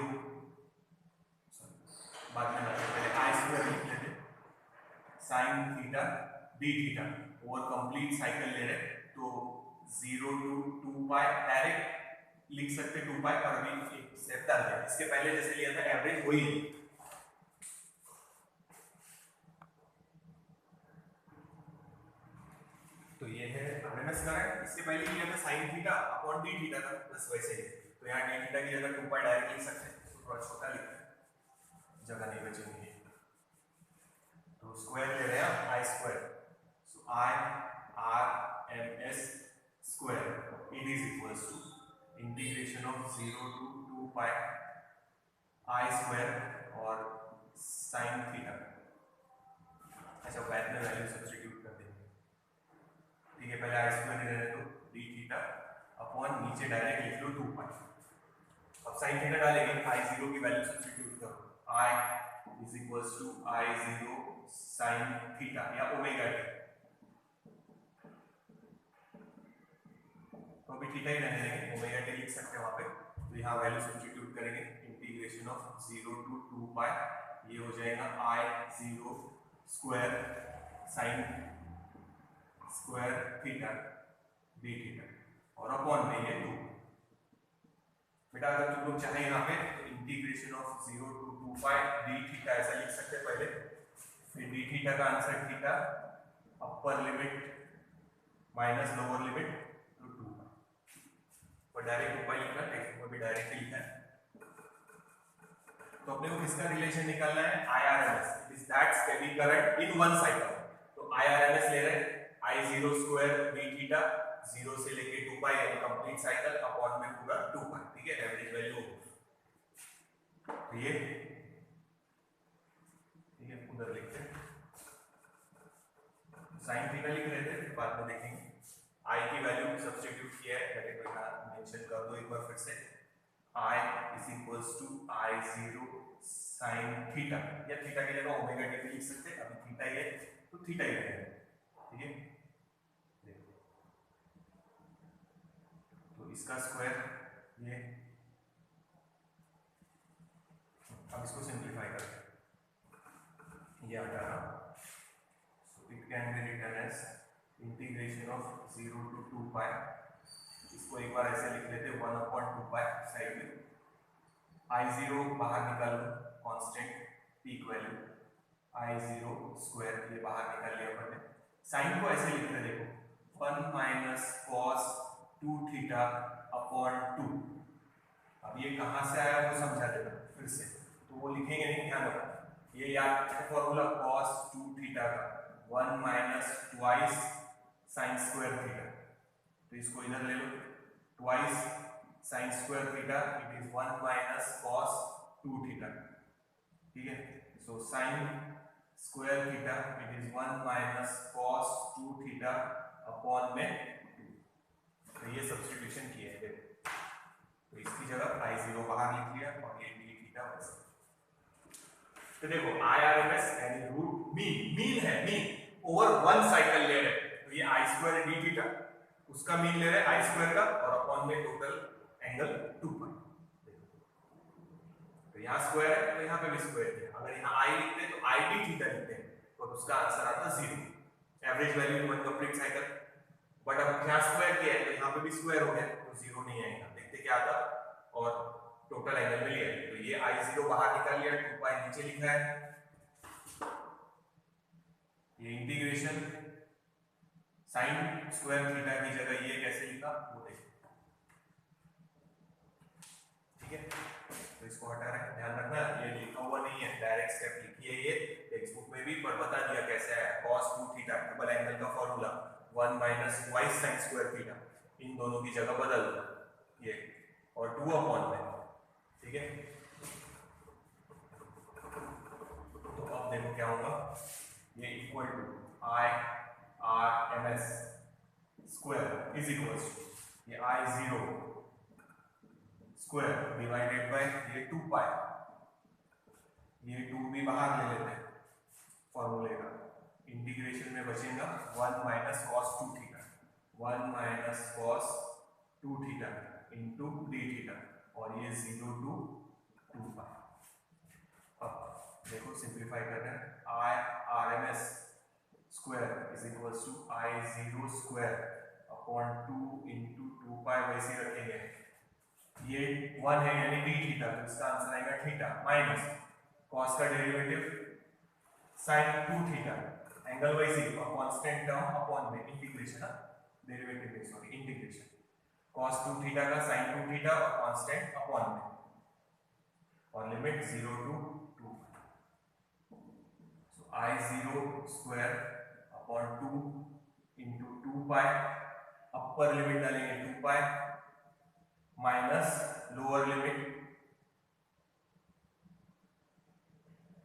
[SPEAKER 1] बाद में पहले I स्क्वायर लिख लेते sign theta D theta over complete cycle ले रहे तो 0 to 2 पाई डायरेक्ट लिख सकते 2 पाई और अभी एक स्टेप डाल दिया। इसके पहले जैसे लिया था एवरेज वही है। तो ये है RMS करंट, इसके पहले लिया था sine theta upon D theta था, बस वैसे ही। तो यहाँ डी थीटा की जगह 2 पाई डायरेक्ट लिख सकते हैं, तो थोड़ा छोटा लिखते हैं, जगह नहीं बचेगी। तो स्क्वायर ले रहे हैं I square, so IRMS square it is equals to integration of 0 to 2 pi I square और साइन थीटा। अच्छा बाद में वैल्यू सब्स्टिट्यूट कर देंगे। ठीक है, पहले I स्क्वायर ले रहे तो डी थीटा अपॉन नीचे डायरेक्ट लिख लो 2 पाई। अब साइन थीटा डालेंगे, I0 की वैल्यू सब्स्टिट्यूट करो, I is equals to I0 sine theta या ओमेगा टी। तो अभी थीटा ही रहने देंगे, ओमेगा टी लिख सकते हैं वहां पे। तो यहाँ वैल्यू सब्स्टिट्यूट करेंगे, इंटीग्रेशन ऑफ 0 to 2 पाई, ये हो जाएगा I0 square sine square theta D theta और अपॉन में ये 2। बेटा अगर तुम लोग चाहे यहाँ पे तो integration of 0 to 2 pi D theta ऐसा लिख सकते हैं पहले, फिर डी थीटा का answer theta upper limit minus lower limit तो 2 और डायरेक्ट 2 पाई लिखना, टेक्स्ट में भी डायरेक्ट लिखा है। तो अपने को किसका रिलेशन निकालना है, IRMS, it is that steady current in one cycle. तो IRMS ले रहे हैं I0 स्क्वायर v थीटा 0 से लेके 2 पाई यानी कंप्लीट साइकिल अपॉन में पूरा 2 पाई, ठीक है, एवरेज वैल्यू। तो ये ठीक है, उधर लिखते हैं साइन थीटा लिख रहे थे, बाद में देखेंगे। I की वैल्यू सब्स्टिट्यूट किया है, ब्रैकेट में मेंशन कर दो एक बार फिर से, I is equals to I0 sine theta, या थीटा की जगह ओमेगा टी भी लिख सकते हैं, अभी थीटा ही है तो थीटा ही रहेगा, ठीक है। तो इसका स्क्वायर ये, अब इसको सिंप्लीफाई करते हैं, ये हटा रहा, so it can be written as integration of 0 to 2 pi, इसको एक बार ऐसे लिख लेते हैं 1/2 पाई साइड में, I0 बाहर निकाल लो constant peak value, I0 square ये बाहर निकाल लिया अपन ने। साइन को ऐसे लिखते हैं, देखो 1 माइनस कॉस 2 थीटा अपॉन 2। अब ये कहाँ से आया वो समझा देना फिर से, तो वो लिखेंगे नहीं, ध्यान रखो ये याद है फॉर्मूला cos 2 थीटा का 1 minus twice sine square theta, तो इसको इधर ले लो, twice sine square theta it is 1 minus cos 2 theta, ठीक है। So sine square theta it is 1 minus cos 2 theta upon में 2, तो ये सब्स्टिट्यूशन किया है, देखो तो इसकी जगह I0 बाहर लिख लिया और ये d थीटा वैसे। तो देखो IRMS यानी रूट मीन है, मीन ओवर वन साइकिल ले रहे हैं, तो ये I स्क्वायर d थीटा, उसका मीन ले रहे हैं I स्क्वायर का और अपॉन में टोटल एंगल 2 पाई, तो यहाँ स्क्वायर है तो यहाँ पे भी स्क्वायर है। अगर यहाँ I लिखते हैं तो I d थीटा लिखते हैं तो उसका आंसर आता 0, average value in one complete cycle. But अब यहाँ स्क्वायर किया है तो यहाँ पे भी स्क्वायर हो गया तो 0 नहीं आएगा, देखते क्या आता, और टोटल एंगल में लिया, तो ये I0 बाहर निकाल लिया, 2 पाई नीचे लिखा है, ये इंटीग्रेशन साइन स्क्वायर थीटा की जगह ये कैसे लिखा वो देखो, ठीक है। तो इसको हटा रहे हैं, ध्यान रखना ये लिखा हुआ नहीं है, डायरेक्ट स्टेप लिखी है ये टेक्स्ट बुक में भी, पर बता दिया कैसे है, cos 2 थीटा डबल एंगल का formula 1 minus twice sine square theta, इन दोनों की जगह बदल दो ये, और 2 अपॉन में, ठीक है। तो अब देखो क्या होगा, ये equal to IRMS square is equal to ये I0 स्क्वायर डिवाइडेड बाय ये 2 पाई, ये 2 भी बाहर ले लेते हैं फॉर्मूले का, इंटीग्रेशन में बचेगा 1 minus cos 2 theta, 1 minus cos 2 theta into d theta, और ये 0 to 2 पाई। अब देखो सिंप्लीफाई करना है, IRMS square is equals to I0 square upon 2 into 2 pi, वैसे रखेंगे, ये 1 है यानी d थीटा, तो इसका आंसर आएगा थीटा माइनस cos का derivative sin 2 theta, angle wise constant term upon में integration, derivative sorry integration cos 2 theta का sin 2 थीटा और कांस्टेंट अपॉन में, और limit 0 to 2, so I0 square upon 2 into 2 pi, upper limit डालेंगे 2 पाई माइनस लोअर लिमिट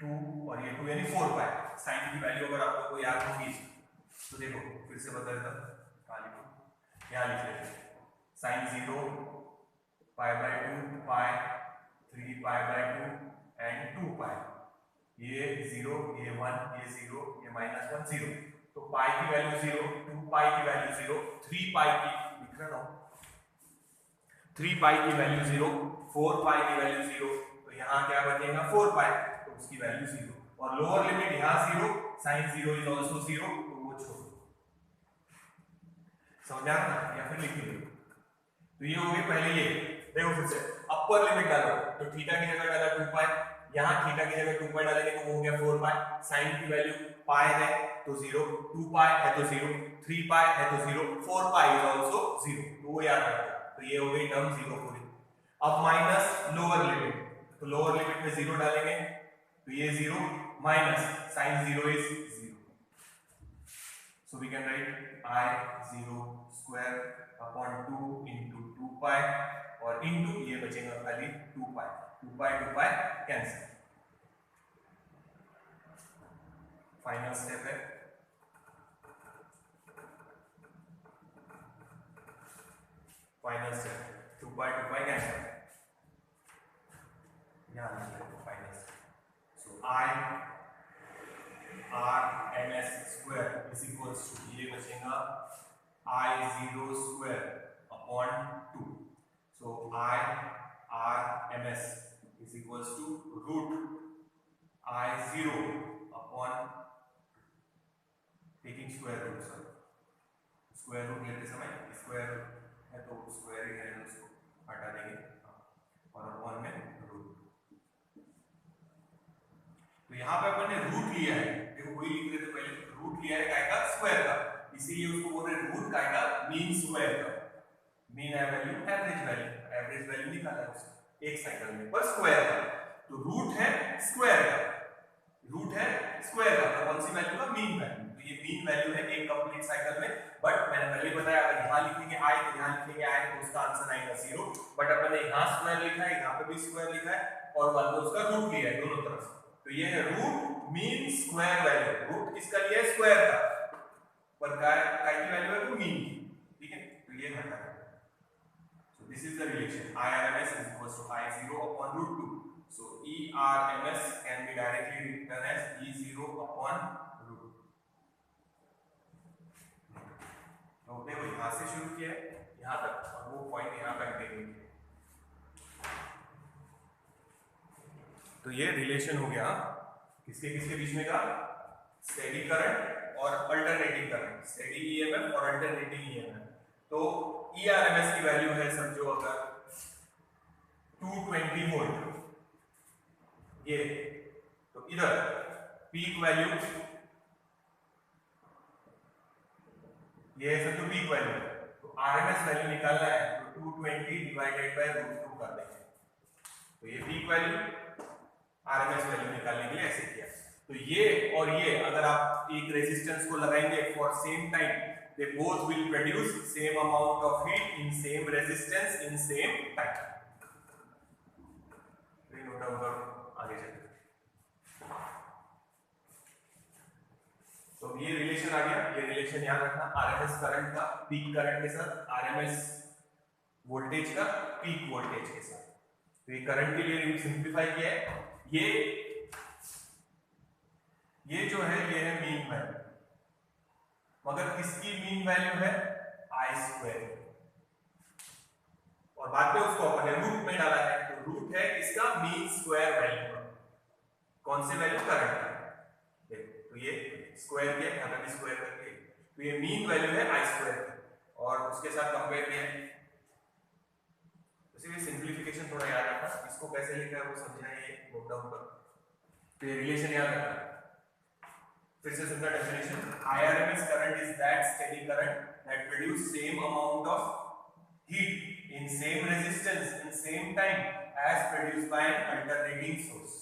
[SPEAKER 1] 2, और ये 2 यानी 4 पाई। साइन की वैल्यू अगर आप लोगों को याद होगी तो देखो फिर से बता देता हूं, यहाँ लिख लेते हैं sine 0 pi by 2 pi 3 pi by 2 and 2 pi, ये 0 ये 1 ये 0 ये माइनस 1 0, तो पाई की वैल्यू 0, 2 पाई की वैल्यू 0, 3 पाई की लिख रहा हूं, 3 पाई की वैल्यू 0, 4 पाई की वैल्यू 0, तो यहाँ क्या बचेगा 4 पाई, तो उसकी वैल्यू 0, और लोअर लिमिट यहाँ 0, साइन 0 इज आल्सो 0, तो वो छोड़ो, समझा ना, या फिर लिख लो। तो ये हो गई पहले, ये देखो फिर से अपर लिमिट डालो, तो थीटा की जगह डाला 2 पाई, यहाँ थीटा की जगह 2 पाई डालेंगे तो वो हो गया 4 पाई, साइन की वैल्यू पाई है तो 0, 2 पाई है तो 0, 3 पाई है तो 0, 4 पाई इज आल्सो 0, तो वो याद रखो, तो ये हो गई टर्म 0 पूरी। अब माइनस लोअर लिमिट, तो लोअर लिमिट में 0 डालेंगे तो ये 0 minus sine 0 is 0, so we can write I0 square upon 2 into 2 pi और इंटू ये बचेगा खाली 2 पाई कैंसिल। फाइनल स्टेप है फाइनल स्टेप 2 पाई कैंसिल, यहाँ लिखिए final step. So I R M S square is equals to ये बचेगा I0 square upon 2, so I R M S is equals to root I0 upon taking square root, sorry square root लेते समय स्क्वायर है तो स्क्वायर ही है, उसको हटा देंगे और अपॉन में रूट। तो यहाँ पे अपन ने रूट लिया है, देखो वही लिख रहे थे पहले, रूट लिया है काय का स्क्वायर का, इसीलिए उसको बोल रहे रूट काय का मीन स्क्वायर का। मीन है वैल्यू एवरेज वैल्यू निकाला है उसने एक साइकिल में पर स्क्वायर का, तो रूट है स्क्वायर का, रूट है स्क्वायर का, तो कौन सी वैल्यू का मीन वैल्यू, तो ये मीन वैल्यू है एक कंप्लीट साइकिल में। बट मैंने पहले बताया अगर यहाँ लिखेंगे i तो यहाँ लिखेंगे i तो उसका आंसर आएगा 0, बट अपन ने यहाँ स्क्वायर लिखा है, यहाँ पे भी स्क्वायर लिखा है और बाद में उसका रूट लिया है दोनों तरफ, तो ये है root mean square value. Root किसका लिया है स्क्वायर का, पर काय की वैल्यू है वो मीन की, ठीक है, तो ये हटा है। So this is the relation IRMS is equals to I0 upon root 2, so ERMS can be directly written as E0 upon root 2। तो देखो यहाँ से शुरू किया है यहाँ तक और वो पॉइंट यहाँ कंटिन्यू किया, तो ये रिलेशन हो गया किसके किसके बीच में का, स्टेडी करंट और अल्टरनेटिंग करंट, स्टेडी ईएमएफ और अल्टरनेटिंग ईएमएफ। तो ईआरएमएस की वैल्यू है समझो अगर 220 वोल्ट ये, तो इधर पीक वैल्यू ये समझो पीक वैल्यू, तो आरएमएस वैल्यू निकालना है तो 220 डिवाइडेड बाय √2 कर देंगे, तो ये पीक वैल्यू आरएमएस वैल्यू निकालने के लिए ऐसे किया। तो ये और ये अगर आप एक रेजिस्टेंस को लगाएंगे for same time, they both will produce same amount of heat in same resistance in same time. तो नोट डाउन करो आगे चलते। तो ये रिलेशन आ गया, ये रिलेशन याद रखना आरएमएस करंट का पीक करंट के साथ, आरएमएस वोल्टेज का पीक वोल्टेज के साथ। तो ये करंट के लिए सिंप्लीफाई किया है, ये जो है ये है मीन वैल्यू, मगर किसकी मीन वैल्यू है आई स्क्वायर, और बाद में उसको अपन ने रूट में डाला है, तो रूट है इसका मीन स्क्वायर वैल्यू, कौन से वैल्यू करंट का, देखो तो ये स्क्वायर किया यहाँ पे भी स्क्वायर करके, तो ये मीन वैल्यू है आई स्क्वायर और उसके साथ कंपेयर किया, इसीलिए सिंप्लीफिकेशन थोड़ा याद रखना, इसको कैसे लिखा है वो समझना, ये नोट डाउन करो। तो ये रिलेशन याद रखना, फिर से सुनना definition, IRMS current is that steady current that produce same amount of heat in same resistance in same time as produced by an alternating source.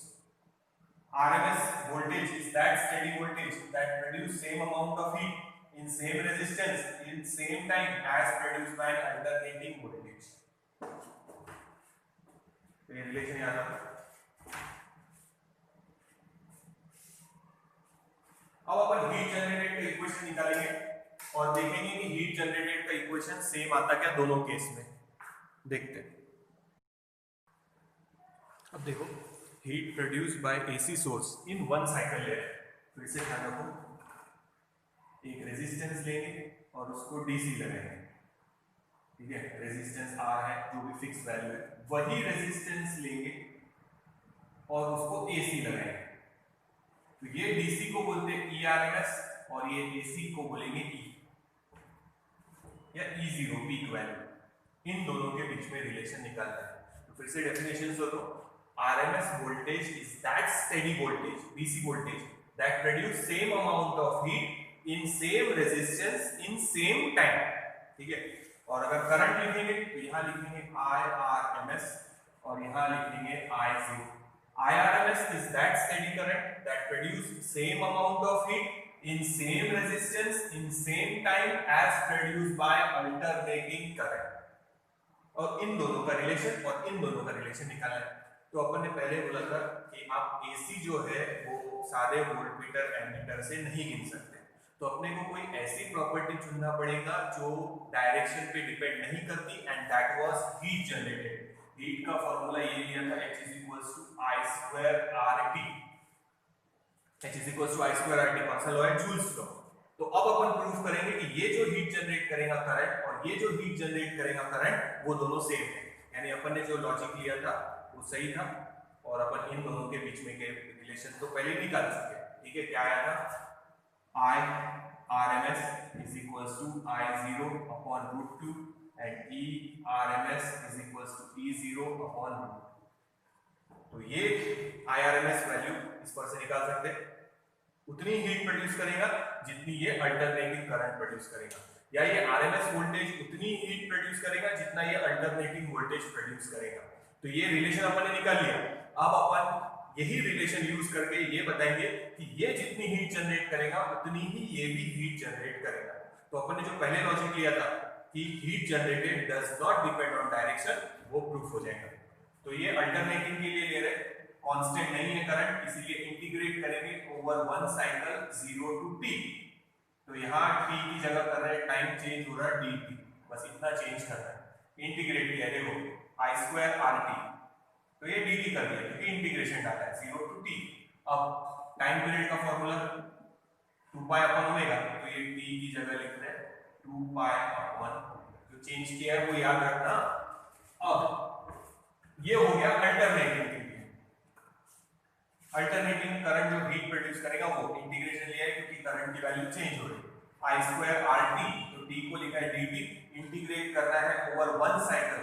[SPEAKER 1] RMS voltage is that steady voltage that produce same amount of heat in same resistance in same time as produced by an alternating voltage. तो ये रिलेशन याद रखना। अब अपन हीट जनरेटेड का इक्वेशन निकालेंगे और देखेंगे कि हीट जनरेटेड का इक्वेशन सेम आता क्या दोनों केस में, देखते हैं। अब देखो heat produced by AC source in one cycle ले, तो इसे ध्यान रखो, एक रेजिस्टेंस लेंगे और उसको डीसी लगाएंगे, ठीक है, रेजिस्टेंस आर है जो भी फिक्स वैल्यू है, वही रेजिस्टेंस लेंगे और उसको एसी लगाएंगे, तो ये डीसी को बोलते हैं ईआरएमएस और ये एसी को बोलेंगे ई या ई0 पीक वैल्यू। इन दोनों के बीच में रिलेशन निकालना है, तो फिर से डेफिनेशन सुनो, RMS voltage is that steady voltage DC voltage that produce same amount of heat in same resistance in same time, ठीक है। और अगर करंट लिखेंगे तो यहां लिखेंगे IRMS और यहाँ लिखेंगे I0. IRMS is that steady current that produce same amount of heat in same resistance in same time as produced by alternating current. और इन दोनों का रिलेशन और इन दोनों का रिलेशन निकालना है। तो अपन ने पहले बोला था कि आप AC जो है वो सादे वोल्टमीटर एमीटर से नहीं गिन सकते, तो अपने को कोई ऐसी प्रॉपर्टी चुनना पड़ेगा जो डायरेक्शन पे डिपेंड नहीं करती, and that was heat generated. Heat का फॉर्मूला ये लिया था H is equals to I square RT। H is equals to I square RT कौन सा लॉ है? Joules law. तो अब अपन प्रूव करेंगे कि ये जो हीट जनरेट करेगा करंट और ये जो हीट जनरेट करेगा करंट वो दोनों सेम है, यानी अपन ने जो लॉजिक लिया था वो सही था, और अपन इन दोनों के बीच में के रिलेशन तो पहले ही निकाल चुके हैं। ठीक है, क्या आया था? I RMS is equals to I0 upon root 2 and E RMS is equals to E0 upon root 2। तो ये IRMS वैल्यू इस पर से निकाल सकते हैं, उतनी हीट प्रोड्यूस करेगा जितनी ये अल्टरनेटिंग करंट प्रोड्यूस करेगा, या ये आरएमएस वोल्टेज उतनी हीट प्रोड्यूस करेगा जितना ये अल्टरनेटिंग वोल्टेज प्रोड्यूस करेगा। तो ये रिलेशन अपन ने निकाल लिया। अब अपन यही रिलेशन यूज करके ये बताएंगे कि ये जितनी हीट जनरेट करेगा उतनी ही ये भी हीट जनरेट करेगा। तो अपन ने जो पहले लॉजिक लिया था कि heat generated does not depend on direction, वो प्रूफ हो जाएगा। तो ये अल्टरनेटिंग के लिए ले रहे, कांस्टेंट नहीं है करंट, इसलिए इंटीग्रेट करेंगे over one cycle 0 to t। तो यहाँ t की जगह कर रहे हैं, टाइम चेंज हो रहा है dt, बस इतना चेंज करना है। इंटीग्रेट किया, देखो I square RT, तो ये dt कर दिया क्योंकि इंटीग्रेशन डाला है 0 टू t। अब टाइम पीरियड का फॉर्मूला 2 पाई अपॉन ओमेगा, तो ये t की जगह लिख रहे हैं 2 पाई अपॉन, जो चेंज किया है वो याद रखना। अब ये हो गया अल्टरनेटिंग के लिए, अल्टरनेटिंग करंट जो हीट प्रोड्यूस करेगा वो इंटीग्रेशन लिया है क्योंकि करंट की वैल्यू चेंज हो रही है। I square RT, तो t को लिखा है dt, इंटीग्रेट करना है over one cycle,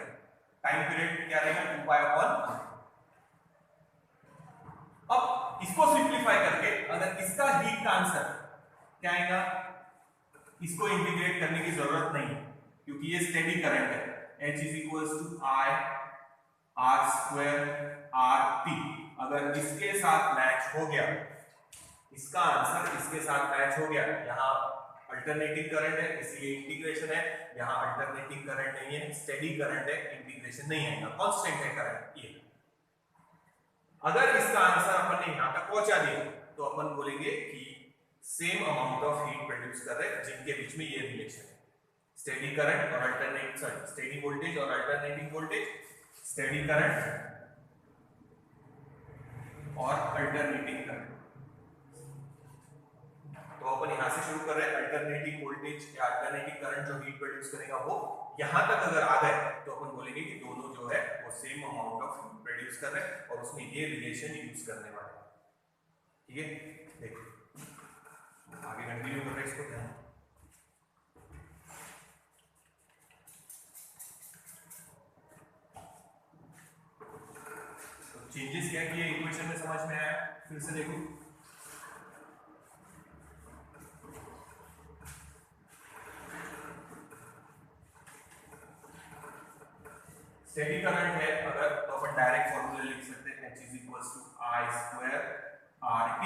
[SPEAKER 1] time period क्या रहेगा 2 पाई अपॉन। अब इसको सिंपलीफाई करके अगर इसका हीट का आंसर क्या आएगा, इसको इंटीग्रेट करने की जरूरत नहीं क्योंकि ये स्टेडी करंट है। H is equals to I R square RT, अगर इसके साथ मैच हो गया, इसका आंसर इसके साथ मैच हो गया, यहाँ अल्टरनेटिंग करंट है इसलिए इंटीग्रेशन है, यहाँ अल्टरनेटिंग करंट नहीं है, स्टेडी करंट है, इंटीग्रेशन नहीं आएगा, कांस्टेंट है करंट ये। अगर इसका आंसर अपन ने यहाँ तक पहुंचा दिया तो अपन बोलेंगे कि same amount of heat produce कर रहे हैं जिनके बीच में ये रिलेशन है, स्टेडी करंट और अल्टरनेट सॉरी स्टेडी वोल्टेज और अल्टरनेटिंग वोल्टेज, स्टेडी करंट और अल्टरनेटिंग करंट। तो अपन यहां से शुरू कर रहे हैं, अल्टरनेटिंग वोल्टेज या अल्टरनेटिंग करंट जो हीट प्रोड्यूस करेगा वो यहां तक अगर आ गए तो अपन बोलेंगे कि दोनों जो है वो same amount of heat produce कर रहे हैं और उसमें ये रिलेशन यूज करने वाले हैं। ठीक है, देखो आगे कंटिन्यू कर रहे हैं इसको ध्यान। चेंजेस क्या किए इक्वेशन में समझ में आया, फिर से देखो। स्टेडी करंट है अगर तो अपन डायरेक्ट फॉर्मूला लिख सकते हैं H is equals to I square RT,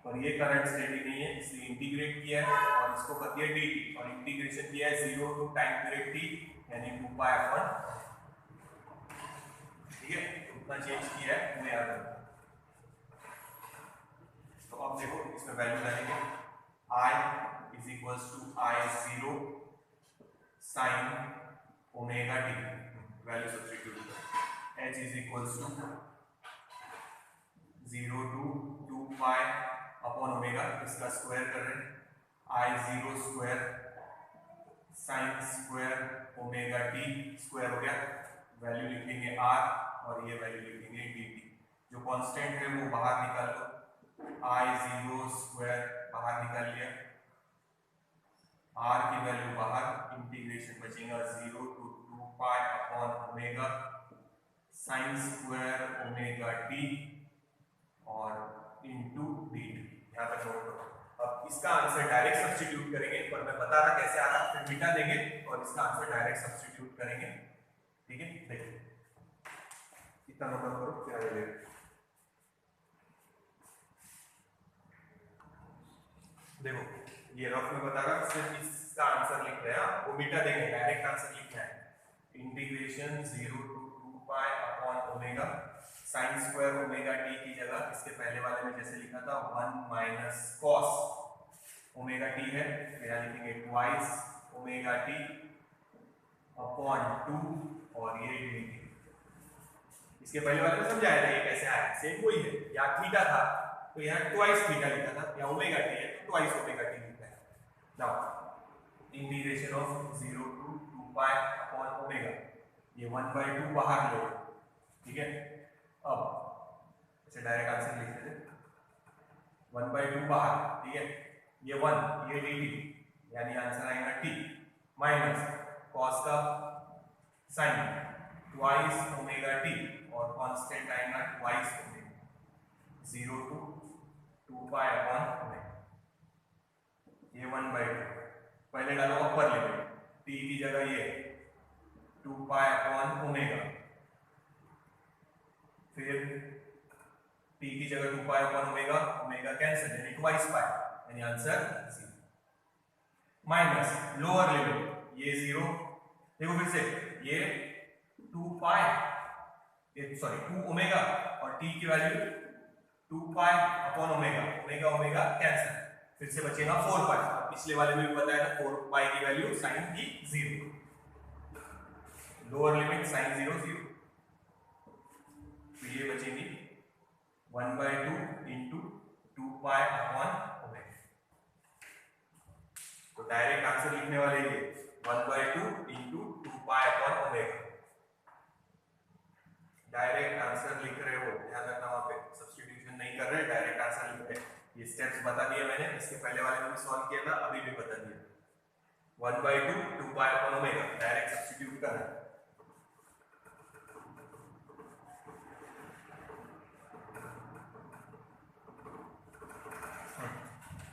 [SPEAKER 1] और ये करंट स्टेडी नहीं है इसलिए इंटीग्रेट किया है और इसको कर दिया dt, और इंटीग्रेशन किया है 0 टू टाइम पीरियड t यानी 2 पाई अपॉन। ठीक है, उतना चेंज किया है तुम्हें याद रखना। तो अब देखो इसमें वैल्यू डालेंगे, I is equals to I0 sin omega t, value substitute कर, H is equals to 0 to 2 pi upon omega, इसका स्क्वायर कर रहे हैं, I0 square sin square omega t square हो गया, वैल्यू लिखेंगे R और ये वैल्यू लिखेंगे dt, जो कांस्टेंट है वो बाहर निकाल लो, I0 स्क्वायर बाहर निकाल लिया, R की वैल्यू बाहर, इंटीग्रेशन बचेगा 0 to 2 pi upon omega sin square omega t और इनटू dt। यहाँ तक नोट करो। अब इसका आंसर डायरेक्ट सब्स्टिट्यूट करेंगे, पर मैं बता रहा कैसे आ रहा, फिर मिटा देंगे और इसका आंसर डायरेक्ट सब्स्टिट्यूट करेंगे। ठीक है, देखिए इतना नोट डाउन करो फिर आगे ले। देखो ये रफ में बता रहा सिर्फ इसका आंसर लिख रहे हैं, वो बीटा देंगे, डायरेक्ट आंसर लिखना है। Integration 0 to 2 pi upon omega sine square omega T की जगह इसके पहले वाले में जैसे लिखा था 1 माइनस कॉस ओमेगा टी है, यहाँ लिखेंगे ट्वाइस ओमेगा टी अपॉन 2 और ये dt। इसके पहले वाले में समझाया था ये कैसे आया, सेम वही है, या थीटा था तो यहाँ ट्वाइस थीटा लिखा था, या ओमेगा टी है तो ट्वाइस ओमेगा टी लिखा है। Now integration of 0 to 2 pi upon omega, ये 1/2 बाहर ले, ठीक है। अब ऐसे डायरेक्ट आंसर लिख लेते, 1/2 बाहर, ठीक है, ये 1 ये dt यानी आंसर आएगा t माइनस कॉस का साइन ट्वाइस ओमेगा टी और कांस्टेंट आएगा twice omega 0 to 2 pi upon omega, ये 1/2 पहले डालो अपर लिमिट, t की जगह ये 2 पाई अपॉन ओमेगा, फिर t की जगह 2 pi upon omega, omega cancel यानी ट्वाइस पाई यानी आंसर 0 माइनस लोअर लिमिट ये 0, देखो फिर से ये 2 पाई सॉरी 2 ओमेगा और t की value 2 pi upon omega, omega omega cancel, फिर से बचेगा 4 पाई, पिछले वाले में भी बताया था 4 पाई की वैल्यू साइन की 0, लोअर लिमिट साइन 0 0, तो ये बचेगी 1/2 इंटू 2 पाई अपॉन ओमेगा। तो डायरेक्ट आंसर लिखने वाले ये 1/2 into 2 pi upon omega, direct answer लिख रहे हो, ध्यान रखना वहां पे सब्स्टिट्यूशन नहीं कर रहे, डायरेक्ट आंसर लिख रहे। ये स्टेप्स बता दिए मैंने, इसके पहले वाले में भी सॉल्व किया था, अभी भी बता दिया। 1/2 2 pi upon omega direct substitute कर रहे हैं।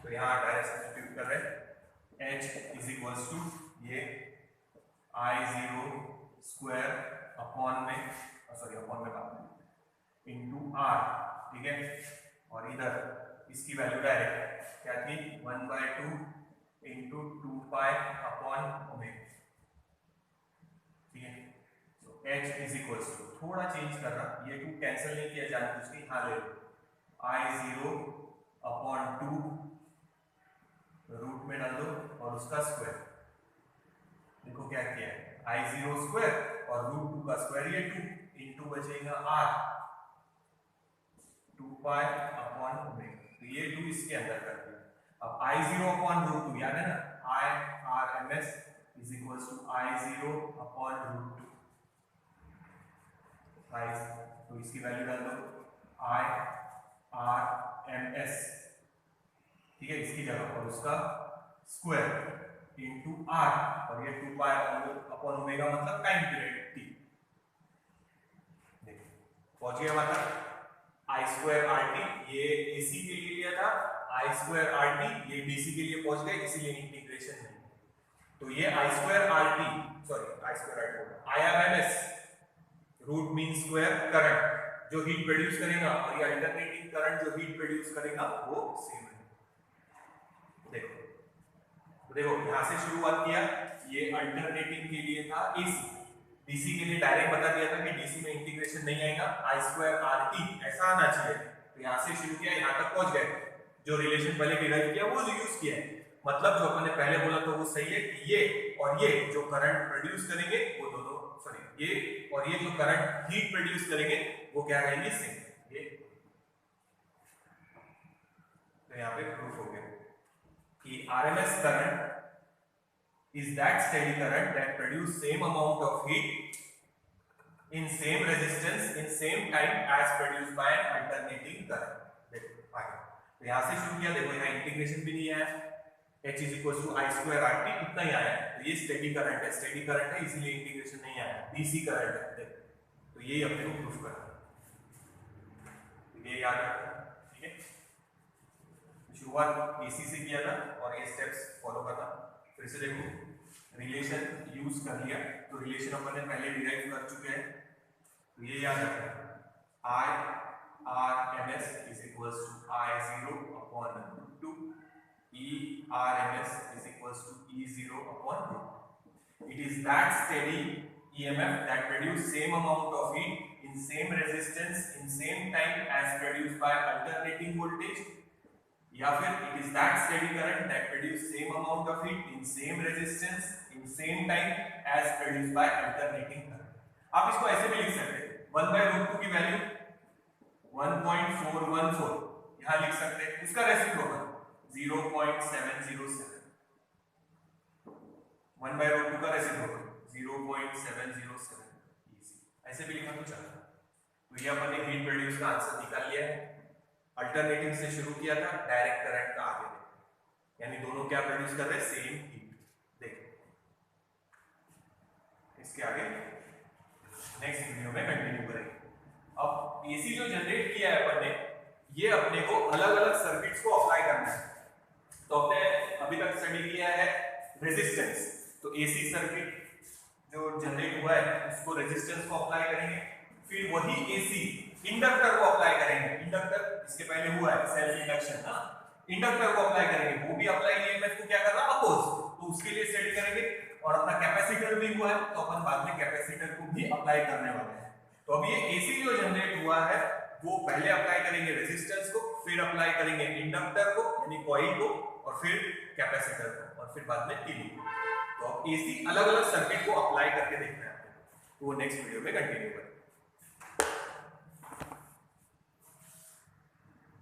[SPEAKER 1] तो यहाँ डायरेक्ट सब्स्टिट्यूट कर रहे हैं, h इज इक्वल्स टू ये I0 स्क्वायर अपॉन में सॉरी अपॉन में बात में इंटू r, ठीक है, और इधर इसकी वैल्यू डायरेक्ट क्या थी 1/2 इंटू 2 पाई अपॉन ओमेगा, ठीक है। तो h इज इक्वल्स टू थोड़ा चेंज कर रहा, ये 2 कैंसिल नहीं किया जानबूझ के, हाँ ले लो I0 अपॉन 2 रूट में डाल दो और उसका स्क्वायर, देखो क्या किया है I0 स्क्वायर और रूट 2 का स्क्वायर ये 2 इंटू बचेगा r 2 पाई अपॉन ओमेगा, तो ये 2 इसके अंदर कर दिया। अब I0 अपॉन रूट 2 याद है ना, I RMS is equals to I0 upon root 2, तो इसकी वैल्यू डाल दो I RMS, ठीक है, इसकी जगह और उसका स्क्वायर इंटू r और ये 2 पाई अपॉन ओमेगा मतलब टाइम पीरियड t, देखो पहुंच गया मतलब I2 RT, ये AC के लिए लिया था, I2 RT ये DC के लिए पहुंच गए, इसीलिए इंटीग्रेशन नहीं, तो ये I2 RT sorry I2 RT IRMS root mean square current जो हीट प्रोड्यूस करेगा और ये अल्टरनेटिंग करंट जो हीट प्रोड्यूस करेगा वो सेम है। देखो यहां से शुरुआत किया, ये अल्टरनेटिंग के लिए था एसी, डीसी के लिए डायरेक्ट बता दिया था कि डीसी में इंटीग्रेशन नहीं आएगा, I2 RT ऐसा आना चाहिए, तो यहां से शुरू किया यहां तक पहुंच गए, जो रिलेशन पहले डिराइव किया वो यूज किया है, मतलब जो अपन ने पहले बोला था वो सही है कि ये और ये जो करंट प्रोड्यूस करेंगे वो दोनों सॉरी ये और ये जो करंट हीट प्रोड्यूस करेंगे वो क्या रहेंगे सेम, ये तो यहां पे प्रूफ हो गया कि RMS current is that steady current that produce same amount of heat in same resistance in same time as produced by an alternating current। देखो आगे तो यहां से शुरू किया, देखो यहां इंटीग्रेशन भी नहीं आया, h is equals to I2 RT इतना ही आया, तो ये स्टेडी करंट है इसीलिए इंटीग्रेशन नहीं आया, डीसी करंट है, देखो तो यही अपने को प्रूफ करना है, ये याद रखना, ठीक है। शुरुआत एसी से किया था और ये स्टेप्स फॉलो करना, फिर से देखो रिलेशन यूज कर लिया, तो रिलेशन अपन ने पहले डिराइव कर चुके हैं, तो ये याद रखना I RMS is equals to I0 upon root 2. E RMS is equals to E0 upon root 2. It is that steady EMF that produce same amount of heat in same resistance in same time as produced by alternating voltage, या फिर it is that steady current that produce same amount of heat in same resistance in same time as produced by alternating current. आप इसको ऐसे भी लिख सकते हैं 1 by root 2 की वैल्यू 1.414 यहां लिख सकते हैं, उसका रेसिप्रोकल 0.707, 1 by root 2 का रेसिप्रोकल 0.707 ऐसे भी लिखा तो चलता। तो ये अपन ने हीट प्रोड्यूस का आंसर निकाल लिया है। अल्टरनेटिंग से शुरू किया था, डायरेक्ट करंट का आगे देखो, यानी दोनों क्या प्रोड्यूस कर रहे हैं, सेम हीट। देखो इसके आगे नेक्स्ट वीडियो में कंटिन्यू करेंगे। अब एसी जो जनरेट किया है अपन ने, ये अपने को अलग अलग सर्किट्स को अप्लाई करना है। तो अपने अभी तक स्टडी किया है रेजिस्टेंस, तो एसी सर्किट जो जनरेट हुआ है उसको रेजिस्टेंस को अप्लाई करेंगे, फिर वही एसी इंडक्टर को अप्लाई करेंगे। इंडक्टर इसके पहले हुआ है सेल्फ इंडक्शन ना, इंडक्टर को अप्लाई करेंगे, वो भी अप्लाई ईएमएफ को क्या कर रहा है, अपोज, तो उसके लिए स्टडी करेंगे। और अपना कैपेसिटर भी हुआ है, तो अपन बाद में कैपेसिटर को भी अप्लाई करने वाले हैं। तो अब ये एसी जो जनरेट हुआ है वो पहले अप्लाई करेंगे रेजिस्टेंस को, फिर अप्लाई करेंगे इंडक्टर को यानी कॉइल को, और फिर कैपेसिटर को, और फिर बाद में टीवी को। तो अब एसी अलग अलग सर्किट को अप्लाई करके देखना है, तो वो नेक्स्ट वीडियो में कंटिन्यू करेंगे।